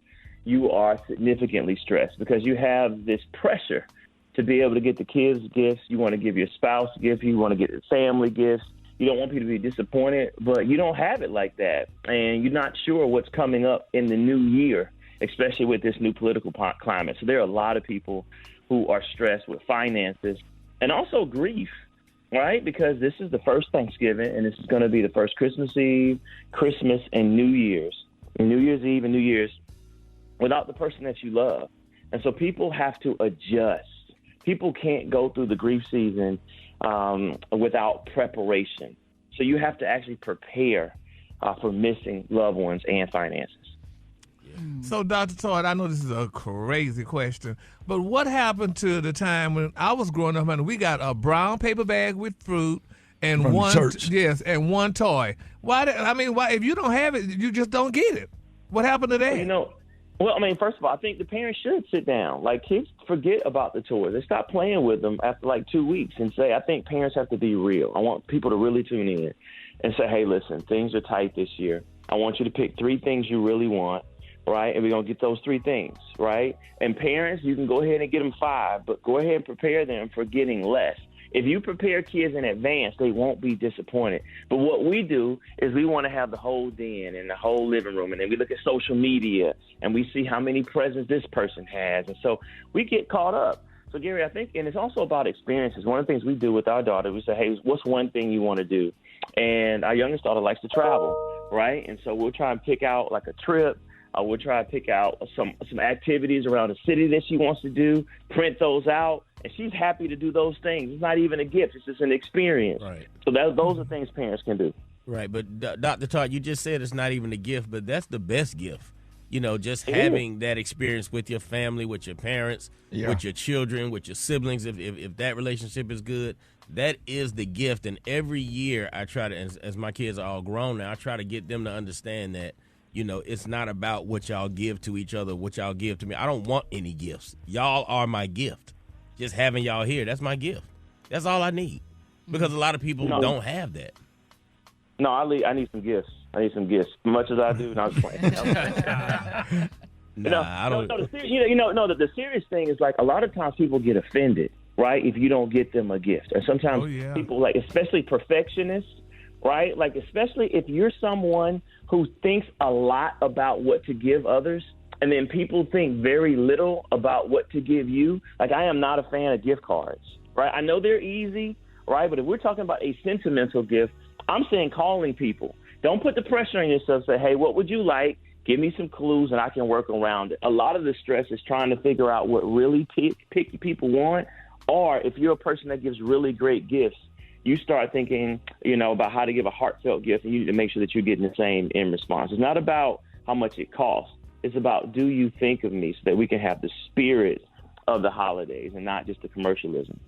you are significantly stressed because you have this pressure to be able to get the kids gifts. You want to give your spouse gifts. You want to get the family gifts. You don't want people to be disappointed, but you don't have it like that. And you're not sure what's coming up in the new year, especially with this new political climate. So there are a lot of people who are stressed with finances and also grief, right? Because this is the first Thanksgiving, and this is going to be the first Christmas Eve, Christmas, and New Year's. And New Year's Eve and New Year's without the person that you love. And so people have to adjust. People can't go through the grief season without preparation. So you have to actually prepare for missing loved ones and finances. So, Dr. Todd, I know this is a crazy question, but what happened to the time when I was growing up and we got a brown paper bag with fruit and From one church. Yes, and one toy? Why if you don't have it, you just don't get it. What happened to that? First of all, I think the parents should sit down. Like, kids forget about the toys. They stop playing with them after like 2 weeks and say, I think parents have to be real. I want people to really tune in and say, hey, listen, things are tight this year. I want you to pick 3 things you really want, right? And we're going to get those 3 things, right? And parents, you can go ahead and get them 5, but go ahead and prepare them for getting less. If you prepare kids in advance, they won't be disappointed. But what we do is we want to have the whole den and the whole living room, and then we look at social media, and we see how many presents this person has. And so we get caught up. So, Gary, I think, and it's also about experiences. One of the things we do with our daughter, we say, hey, what's one thing you want to do? And our youngest daughter likes to travel, right? And so we'll try and pick out like a trip We'll try to pick out some activities around the city that she wants to do, print those out, and she's happy to do those things. It's not even a gift; it's just an experience. Right. So those are things parents can do. Right, but Dr. Tart, you just said it's not even a gift, but that's the best gift. Just having that experience with your family, with your parents, with your children, with your siblings. If that relationship is good, that is the gift. And every year I try to, as my kids are all grown now, I try to get them to understand that, it's not about what y'all give to each other, what y'all give to me. I don't want any gifts. Y'all are my gift. Just having y'all here, that's my gift. That's all I need. Because a lot of people don't have that. No, I need some gifts. As much as I do, and I was playing. I don't. The serious thing is, like, a lot of times people get offended, right, if you don't get them a gift. And sometimes people, like, especially perfectionists, right, like, especially if you're someone who thinks a lot about what to give others, and then people think very little about what to give you. Like, I am not a fan of gift cards, right? I know they're easy, right, but if we're talking about a sentimental gift, I'm saying calling people. Don't put the pressure on yourself. Say, hey, what would you like? Give me some clues, and I can work around it. A lot of the stress is trying to figure out what really picky people want. Or if you're a person that gives really great gifts, you start thinking, about how to give a heartfelt gift, and you need to make sure that you're getting the same in response. It's not about how much it costs. It's about, do you think of me, so that we can have the spirit of the holidays and not just the commercialism.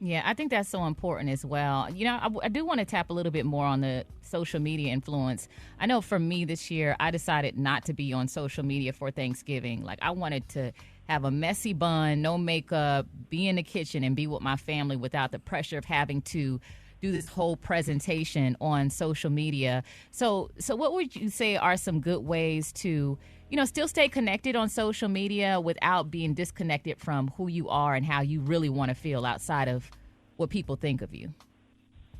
Yeah, I think that's so important as well. I do want to tap a little bit more on the social media influence. I know for me this year, I decided not to be on social media for Thanksgiving. Like, I wanted to have a messy bun, no makeup, be in the kitchen and be with my family without the pressure of having to do this whole presentation on social media. So what would you say are some good ways to, still stay connected on social media without being disconnected from who you are and how you really want to feel outside of what people think of you?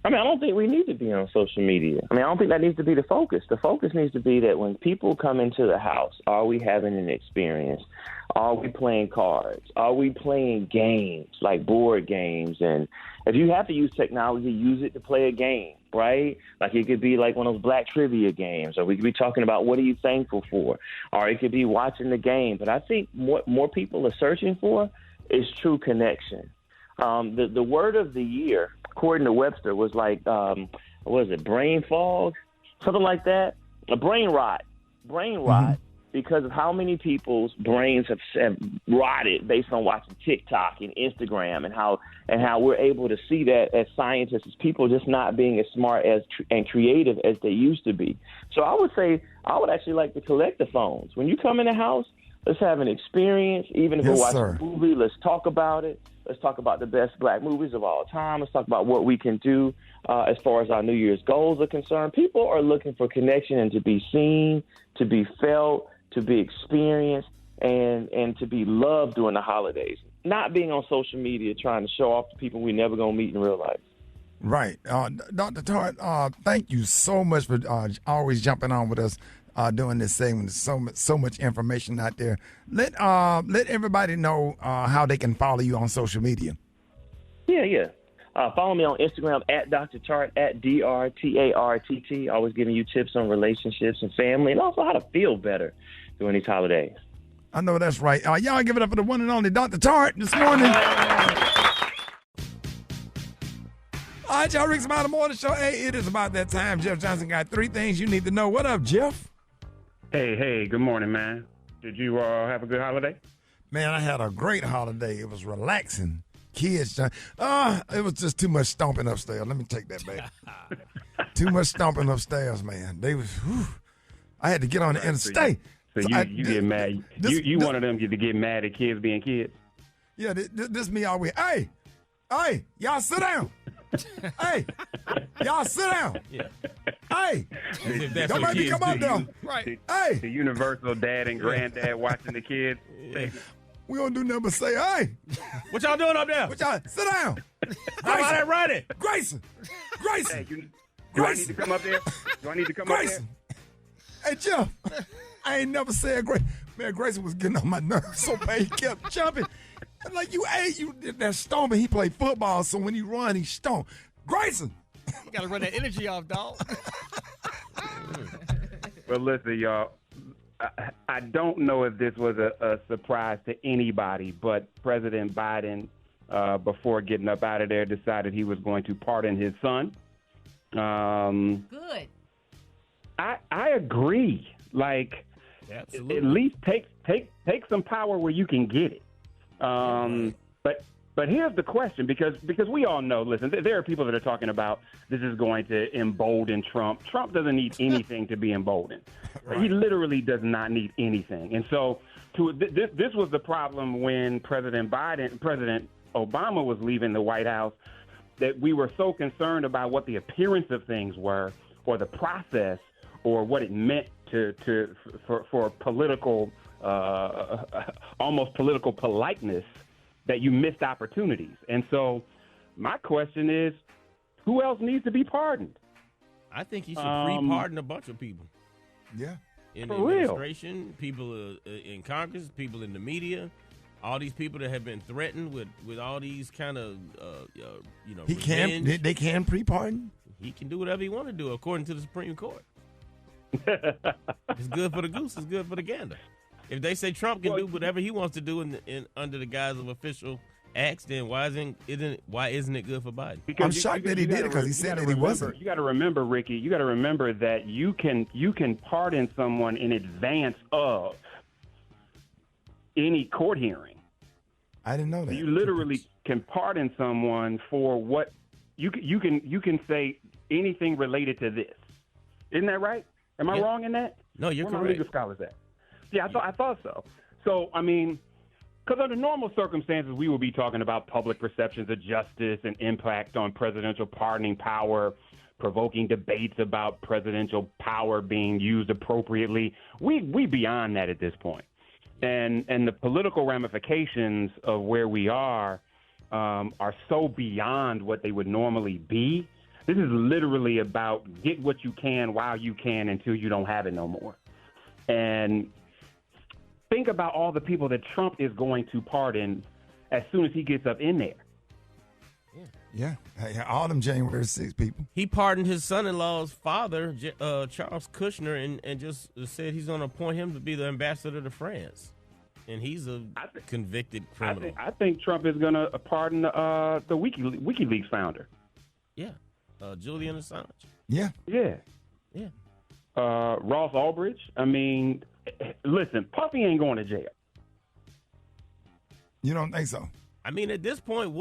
I don't think we need to be on social media. I don't think that needs to be the focus. The focus needs to be that when people come into the house, are we having an experience? Are we playing cards? Are we playing games, like board games? And if you have to use technology, use it to play a game, right? Like, it could be like one of those black trivia games, or we could be talking about what are you thankful for, or it could be watching the game. But I think what more people are searching for is true connection. The word of the year, according to Webster, was like, what is it, brain fog? Something like that. A brain rot. Because of how many people's brains have rotted based on watching TikTok and Instagram, and how we're able to see that as scientists, as people just not being as smart and creative as they used to be. So I would say I would actually like to collect the phones. When you come in the house, let's have an experience. Even if we're watching a movie, let's talk about it. Let's talk about the best black movies of all time. Let's talk about what we can do as far as our New Year's goals are concerned. People are looking for connection and to be seen, to be felt, to be experienced, and to be loved during the holidays. Not being on social media trying to show off to people we never going to meet in real life. Right. Dr. Tart, thank you so much for always jumping on with us doing this segment. There's so much information out there. Let everybody know how they can follow you on social media. Yeah. Follow me on Instagram at Dr. Tart, at DRTARTT. Always giving you tips on relationships and family, and also how to feel better during these holidays. I know that's right. Y'all give it up for the one and only Dr. Tart this morning. All right, y'all, Rickey Smiley Morning Show. Hey, it is about that time. Jeff Johnson got 3 things you need to know. What up, Jeff? Hey, good morning, man. Did you have a good holiday? Man, I had a great holiday. It was relaxing. Kids, it was just too much stomping upstairs. Let me take that back. Too much stomping upstairs, man. They was, I had to get on the interstate. So you get mad. You one of them to get mad at kids being kids? Yeah, this me all week. Hey, y'all sit down. Hey, y'all sit down. Yeah. Hey, don't make me come up there. Right. Hey. The universal dad and granddad watching the kids. Yeah. We don't do nothing but say, hey. What y'all doing up there? Sit down. How about that running? Grayson. Hey, do I need to come up there? Grayson. Hey, Jeff. I ain't never said Grayson. Man, Grayson was getting on my nerves so bad. He kept jumping. Like, you did that stomping. He played football, so when he run, he stomp. Grayson. You got to run that energy off, dog. Well, listen, y'all. I don't know if this was a surprise to anybody, but President Biden, before getting up out of there, decided he was going to pardon his son. Good. I agree. Like, absolutely. At least take some power where you can get it. But here's the question, because we all know, listen, there are people that are talking about this is going to embolden Trump. Trump doesn't need anything to be emboldened. Right. He literally does not need anything. And so this was the problem when President Obama was leaving the White House, that we were so concerned about what the appearance of things were, or the process, or what it meant for political, almost political politeness, that you missed opportunities. And so my question is, who else needs to be pardoned? I think he should pre-pardon a bunch of people. Yeah. In the For real. administration, people in Congress, people in the media, all these people that have been threatened with all these kind of, He can. They can pre-pardon. He can do whatever he want to do, according to the Supreme Court. It's good for the goose. It's good for the gander. If they say Trump can do whatever he wants to do in under the guise of official acts, then why isn't it good for Biden? Because I'm shocked that he did it, because he said that he wasn't. You got to remember, Ricky. You got to remember that you can pardon someone in advance of any court hearing. I didn't know that. You literally can pardon someone for what you can say anything related to this. Isn't that right? Am I wrong in that? No, you're Where correct. my legal scholars at? Yeah, I thought so. So, I mean, because under normal circumstances, we would be talking about public perceptions of justice and impact on presidential pardoning power, provoking debates about presidential power being used appropriately. We beyond that at this point. And the political ramifications of where we are so beyond what they would normally be. This is literally about get what you can while you can until you don't have it no more. And think about all the people that Trump is going to pardon as soon as he gets up in there. Yeah. All them January 6 people. He pardoned his son-in-law's father, Charles Kushner, and just said he's going to appoint him to be the ambassador to France. And he's a convicted criminal. I think Trump is going to pardon the WikiLeaks founder. Yeah. Julian Assange. Yeah. Yeah. Yeah. Ross Ulbricht. I mean, listen, Puffy ain't going to jail. You don't think so? I mean, at this point,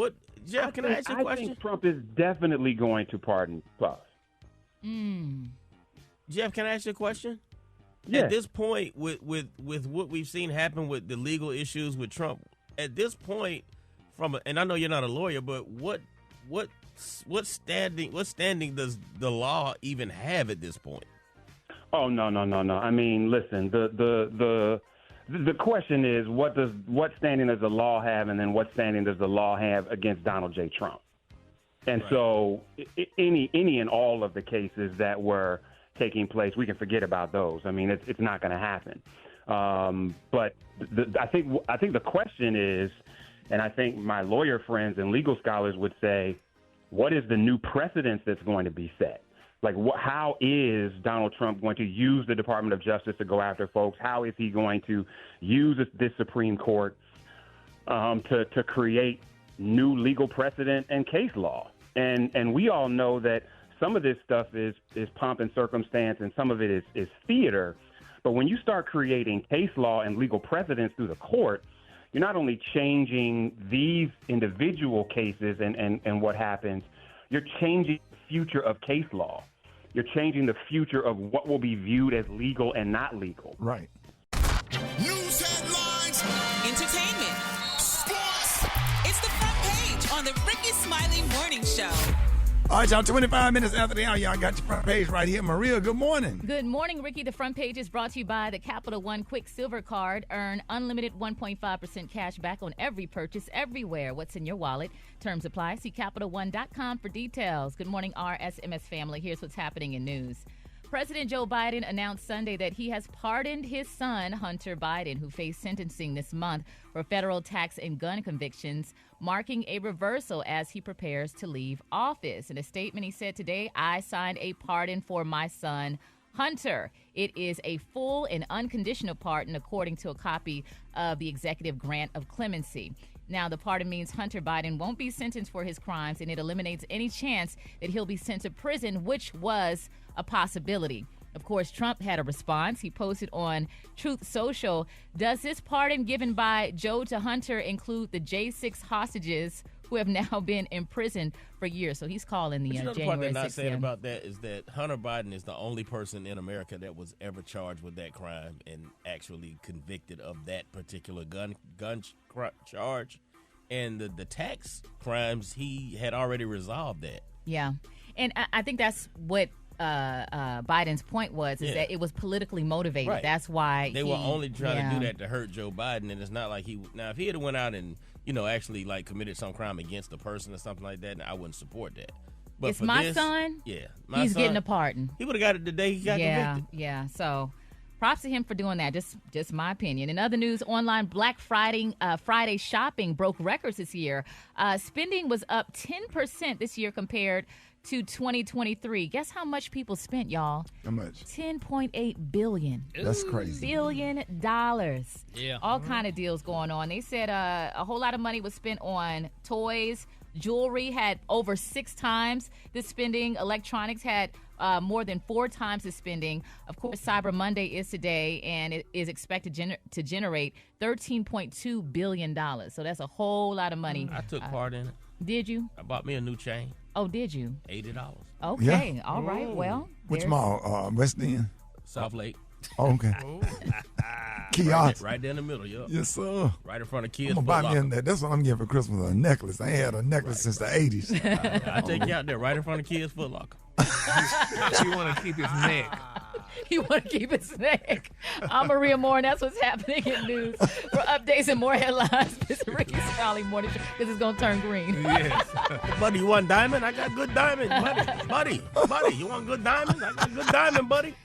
Jeff, can I ask you a question? I think Trump is definitely going to pardon Puff. Jeff, can I ask you a question? Yeah. At this point, with what we've seen happen with the legal issues with Trump, at this point, and I know you're not a lawyer, but what standing does the law even have at this point? Oh, no. I mean, listen, the question is what standing does the law have, and then what standing does the law have against Donald J. Trump? And right. So any and all of the cases that were taking place, we can forget about those. I mean, it's not going to happen. But I think the question is, and I think my lawyer friends and legal scholars would say, what is the new precedence that's going to be set? Like, how is Donald Trump going to use the Department of Justice to go after folks? How is he going to use this Supreme Court to create new legal precedent and case law? And we all know that some of this stuff is pomp and circumstance, and some of it is theater. But when you start creating case law and legal precedents through the court, you're not only changing these individual cases and what happens, you're changing the future of case law. You're changing the future of what will be viewed as legal and not legal. Right. News headlines. Entertainment. Sports. It's the front page on the Rickey Smiley Morning Show. All right, y'all, 25 minutes after the hour, y'all got your front page right here. Morial, good morning. Good morning, Ricky. The front page is brought to you by the Capital One Quick Silver Card. Earn unlimited 1.5% cash back on every purchase everywhere. What's in your wallet? Terms apply. See CapitalOne.com for details. Good morning, RSMS family. Here's what's happening in news. President Joe Biden announced Sunday that he has pardoned his son, Hunter Biden, who faced sentencing this month for federal tax and gun convictions, marking a reversal as he prepares to leave office. In a statement, he said today, I signed a pardon for my son, Hunter. It is a full and unconditional pardon, according to a copy of the executive grant of clemency. Now, the pardon means Hunter Biden won't be sentenced for his crimes, and it eliminates any chance that he'll be sent to prison, which was a possibility. Of course, Trump had a response. He posted on Truth Social, "Does this pardon given by Joe to Hunter include the J6 hostages who have now been imprisoned for years?" So he's calling the But the January part they're not 6th. saying about that is that Hunter Biden is the only person in America that was ever charged with that crime and actually convicted of that particular gun charge. And the tax crimes, he had already resolved that. Yeah. And I think that's what Biden's point was, is that it was politically motivated. Right. That's why they were only trying to do that to hurt Joe Biden, and it's not like if he had went out and actually like committed some crime against a person or something like that, I wouldn't support that. But it's for my this, son. Yeah, He's getting a pardon. He would have got it the day he got convicted. Yeah. So props to him for doing that. Just my opinion. In other news, online Black Friday shopping broke records this year. Spending was up 10% this year compared to 2023. Guess how much people spent, y'all? How much? $10.8 billion. That's crazy. $1 billion. Yeah. All kind of deals going on. They said a whole lot of money was spent on toys. Jewelry had over 6 times the spending. Electronics had more than 4 times the spending. Of course, Cyber Monday is today, and it is expected to generate $13.2 billion. So that's a whole lot of money. I took part in it. Did you? I bought me a new chain. Oh, did you? $80. Okay. Yeah. All right. Well, Which mall? West End? South Lake. Oh, okay. Kiosk. Right there in the middle, yup. Yes, sir. Right in front of kids. I'm gonna buy me that's what I'm getting for Christmas, a necklace. I ain't had a necklace since the 80s. I'll take you out there right in front of kids' Foot Locker. You want to keep his neck. You want to keep his neck. I'm Maria Moore, and that's what's happening in news. For updates and more headlines, visit Rickey Smiley Morning Show, because it's going to turn green. Yes. Buddy, you want diamond? I got good diamond, buddy. Buddy, you want good diamond? I got good diamond, buddy.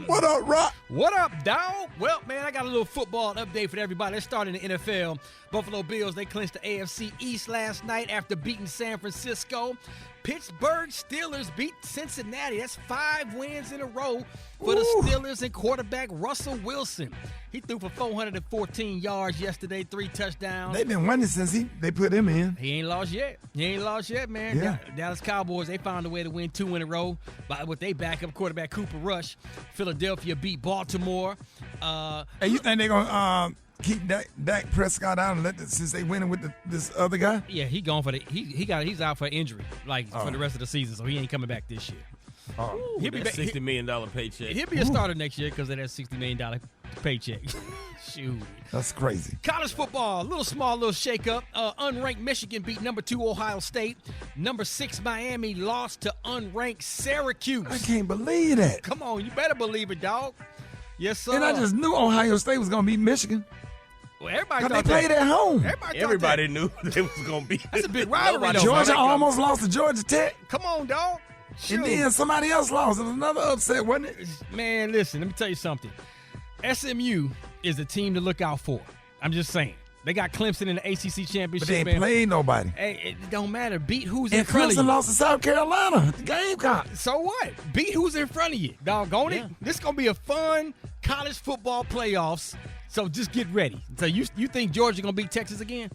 What up, Rock? What up, dog? Well, man, I got a little football update for everybody. Let's start in the NFL. Buffalo Bills, they clinched the AFC East last night after beating San Francisco. Pittsburgh Steelers beat Cincinnati. That's 5 wins in a row for the Steelers and quarterback Russell Wilson. He threw for 414 yards yesterday, 3 touchdowns. They've been winning since they put him in. He ain't lost yet. Man. Yeah. Dallas Cowboys, they found a way to win 2 in a row with their backup quarterback Cooper Rush. Philadelphia beat Baltimore. Hey, you think they're going to keep Dak Prescott out and since they winning with this other guy? Yeah, he gone for he's out for injury for the rest of the season, so he ain't coming back this year. He'll be back. $60 million paycheck. He'll be a starter next year because of that $60 million paycheck. Shoot. That's crazy. College football, little shake-up. Unranked Michigan beat number 2 Ohio State. Number 6 Miami lost to unranked Syracuse. I can't believe that. Come on, you better believe it, dog. Yes, sir. And I just knew Ohio State was going to beat Michigan. Well, everybody Because thought they played at home. Everybody knew they was going to be. That's a big rivalry. Georgia almost lost to Georgia Tech. Come on, dog. Shoot. And then somebody else lost. It was another upset, wasn't it? Man, listen, let me tell you something. SMU is a team to look out for. I'm just saying. They got Clemson in the ACC championship. But they ain't played nobody. Hey, it don't matter. Beat who's and in front of you. Clemson lost to South Carolina. The Gamecocks. So what? Beat who's in front of you. Doggone it. This going to be a fun college football playoffs. So just get ready. So you think Georgia going to beat Texas again?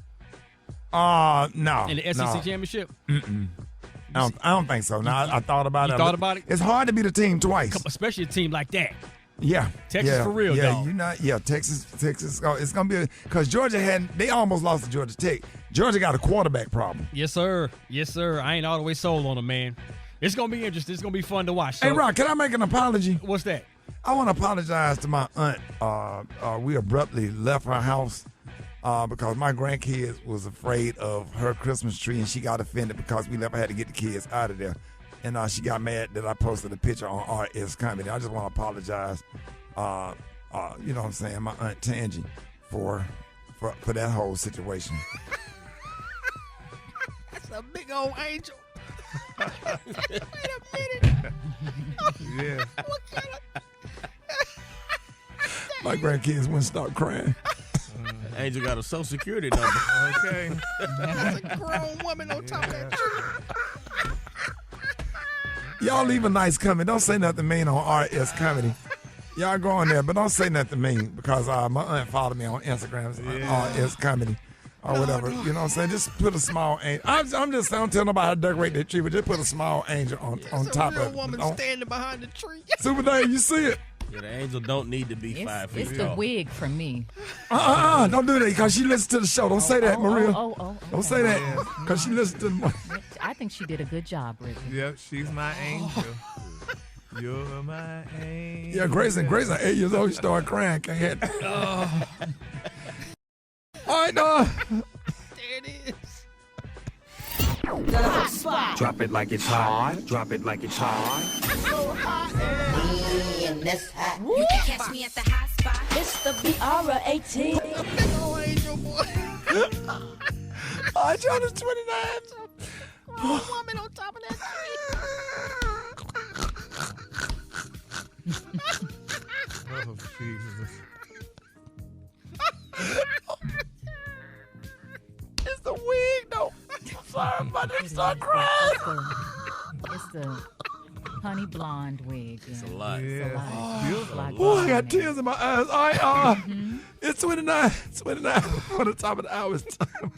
No. In the SEC championship? Mm-mm. I don't think so. Now, I thought about it. You thought about it? It's hard to beat a team twice. Especially a team like that. Yeah. Texas for real, dog. Texas. It's going to be because Georgia they almost lost to Georgia Tech. Georgia got a quarterback problem. Yes, sir. I ain't all the way sold on them, man. It's going to be interesting. It's going to be fun to watch. So, hey, Rock, can I make an apology? What's that? I want to apologize to my aunt. We abruptly left her house because my grandkids was afraid of her Christmas tree, and she got offended because we never had to get the kids out of there. And she got mad that I posted a picture on RS Comedy. I just want to apologize, you know what I'm saying, my Aunt Tangy for that whole situation. That's a big old angel. Wait a minute. Yeah. What kind of... My grandkids wouldn't stop crying. Angel got a Social Security number. Okay. That's a grown woman on top of that tree. Y'all leave a nice comment. Don't say nothing mean on RS Comedy. Y'all go on there, but don't say nothing mean because my aunt followed me on Instagram, RS Comedy or whatever. You know what I'm saying? Just put a small angel. I'm just saying, don't tell nobody how to decorate that tree, but just put a small angel on top of it. A woman standing behind the tree. Super Dave, you see it? Yeah, the angel don't need to be 5 feet It's tall. the wig for me. Don't do that because she listens to the show. Don't say that, Maria. Don't say that Yeah. because she listens to the. I think she did a good job, Ricky. Yep, she's my angel. You're my angel. Yeah, Grace at 8 years old, she started crying. Can't hit. All right, There it is. The hot spot. Drop it like it's hot. Drop it like it's hot. In this hot. You can catch me at the hot spot. It's the BR18. Oh, angel boy. John is 29. Oh, woman on top of that Oh, Jesus. It's the wig, though. I'm sorry, I'm about to start crying. It's the honey blonde wig. Yeah. It's a lot. Oh, I got tears in my eyes. All right, it's 29 on the top of the hour. It's time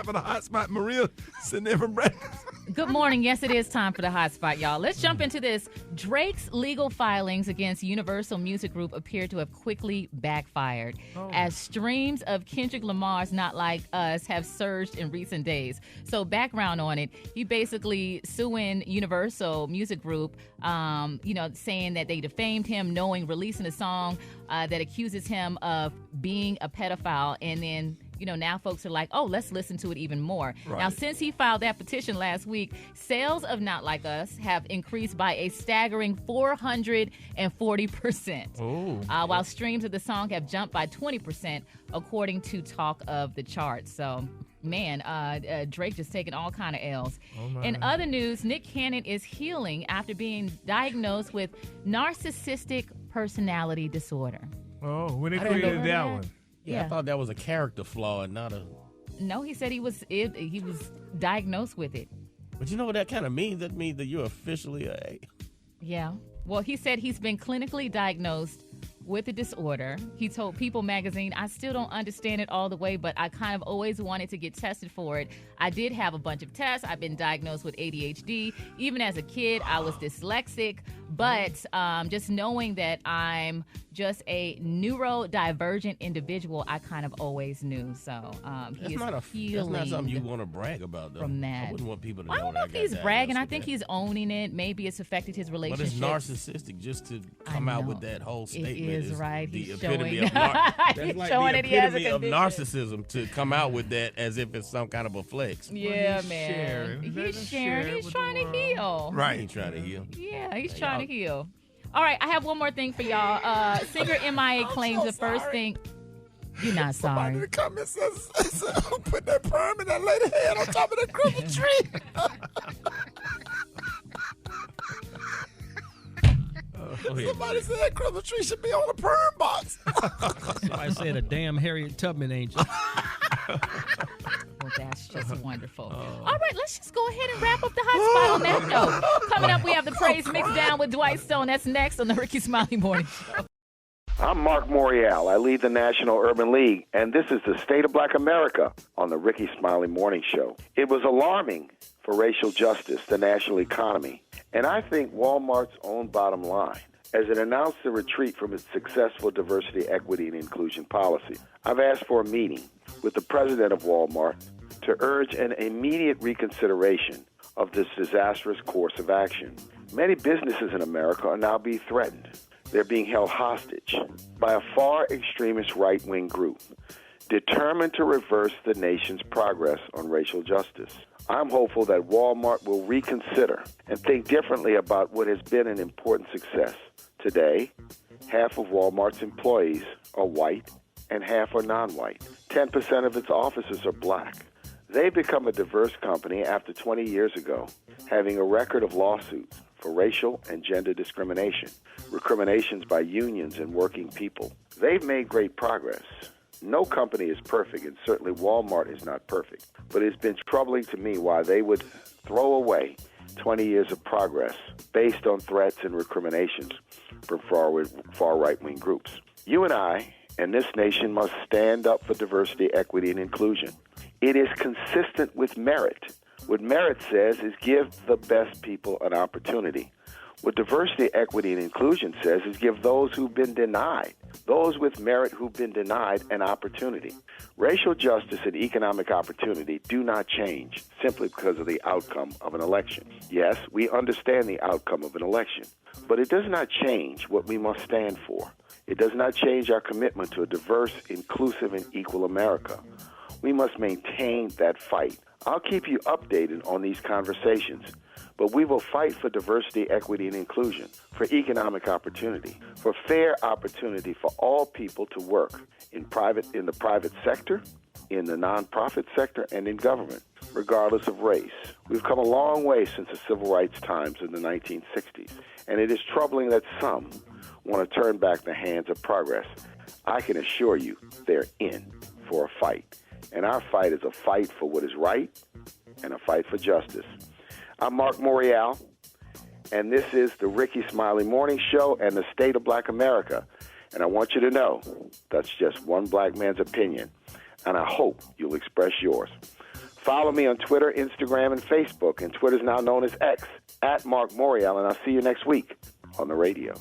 for the hot spot. Maria sitting there from breakfast. Good morning. Yes, it is time for the hot spot, y'all. Let's jump into this. Drake's legal filings against Universal Music Group appear to have quickly backfired as streams of Kendrick Lamar's Not Like Us have surged in recent days. So background on it, he basically suing Universal Music Group, saying that they defamed him, releasing a song that accuses him of being a pedophile, and then now folks are like, oh, let's listen to it even more. Right. Now, since he filed that petition last week, sales of Not Like Us have increased by a staggering 440%. While streams of the song have jumped by 20%, according to Talk of the Charts. So, man, Drake just taking all kind of L's. In other news, Nick Cannon is healing after being diagnosed with narcissistic personality disorder. Oh, when they created that one. Yeah, I thought that was a character flaw and not a... No, he said he was diagnosed with it. But you know what that kind of means? That means that you're officially a... Yeah. Well, he said he's been clinically diagnosed with the disorder. He told People magazine, I still don't understand it all the way, but I kind of always wanted to get tested for it. I did have a bunch of tests. I've been diagnosed with ADHD. Even as a kid, I was dyslexic. But just knowing that I'm just a neurodivergent individual, I kind of always knew. So he is healing. That's not something you want to brag about, though. From that. I wouldn't want people to know. I don't know if he's bragging. I think he's owning it. Maybe it's affected his relationship. But it's narcissistic just to come out with that whole statement. It is right. The He's epitome showing, of that's he's like showing the that he has a epitome of condition. narcissism to come out with that as if it's some kind of a flex. Yeah, man. He's sharing. He's trying to heal. Right. He's trying to heal. Yeah, he's trying to heal. All right, I have one more thing for y'all. Singer MIA claims the first thing. You're not sorry. Somebody in the comments says, put that perm in that lady head on top of that Christmas tree. Somebody said that Christmas tree should be on a perm box. Somebody said a damn Harriet Tubman angel. Well, that's just wonderful. All right, let's just go ahead and wrap up the hot spot on that note. Coming up, we have the praise mix down with Dwight Stone. That's next on the Rickey Smiley Morning Show. I'm Marc Morial. I lead the National Urban League, and this is the State of Black America on the Rickey Smiley Morning Show. It was alarming for racial justice, the national economy, and I think Walmart's own bottom line as it announced a retreat from its successful diversity, equity, and inclusion policy. I've asked for a meeting with the president of Walmart to urge an immediate reconsideration of this disastrous course of action. Many businesses in America are now being threatened. They're being held hostage by a far extremist right-wing group determined to reverse the nation's progress on racial justice. I'm hopeful that Walmart will reconsider and think differently about what has been an important success. Today, half of Walmart's employees are white and half are non-white. 10% of its officers are black. They've become a diverse company after 20 years ago, having a record of lawsuits for racial and gender discrimination, recriminations by unions and working people. They've made great progress. No company is perfect, and certainly Walmart is not perfect, but it's been troubling to me why they would throw away 20 years of progress based on threats and recriminations from far right-wing groups. You and I and this nation must stand up for diversity, equity, and inclusion. It is consistent with merit. What merit says is give the best people an opportunity. What diversity, equity, and inclusion says is give those who've been denied, those with merit who've been denied, an opportunity. Racial justice and economic opportunity do not change simply because of the outcome of an election. Yes, we understand the outcome of an election, but it does not change what we must stand for. It does not change our commitment to a diverse, inclusive, and equal America. We must maintain that fight. I'll keep you updated on these conversations, but we will fight for diversity, equity, and inclusion, for economic opportunity, for fair opportunity for all people to work in the private sector, in the nonprofit sector, and in government, regardless of race. We've come a long way since the civil rights times in the 1960s, and it is troubling that some want to turn back the hands of progress. I can assure you they're in for a fight. And our fight is a fight for what is right and a fight for justice. I'm Marc Morial, and this is the Rickey Smiley Morning Show and the State of Black America. And I want you to know that's just one black man's opinion, and I hope you'll express yours. Follow me on Twitter, Instagram, and Facebook, and Twitter's now known as X, @Marc Morial, and I'll see you next week on the radio.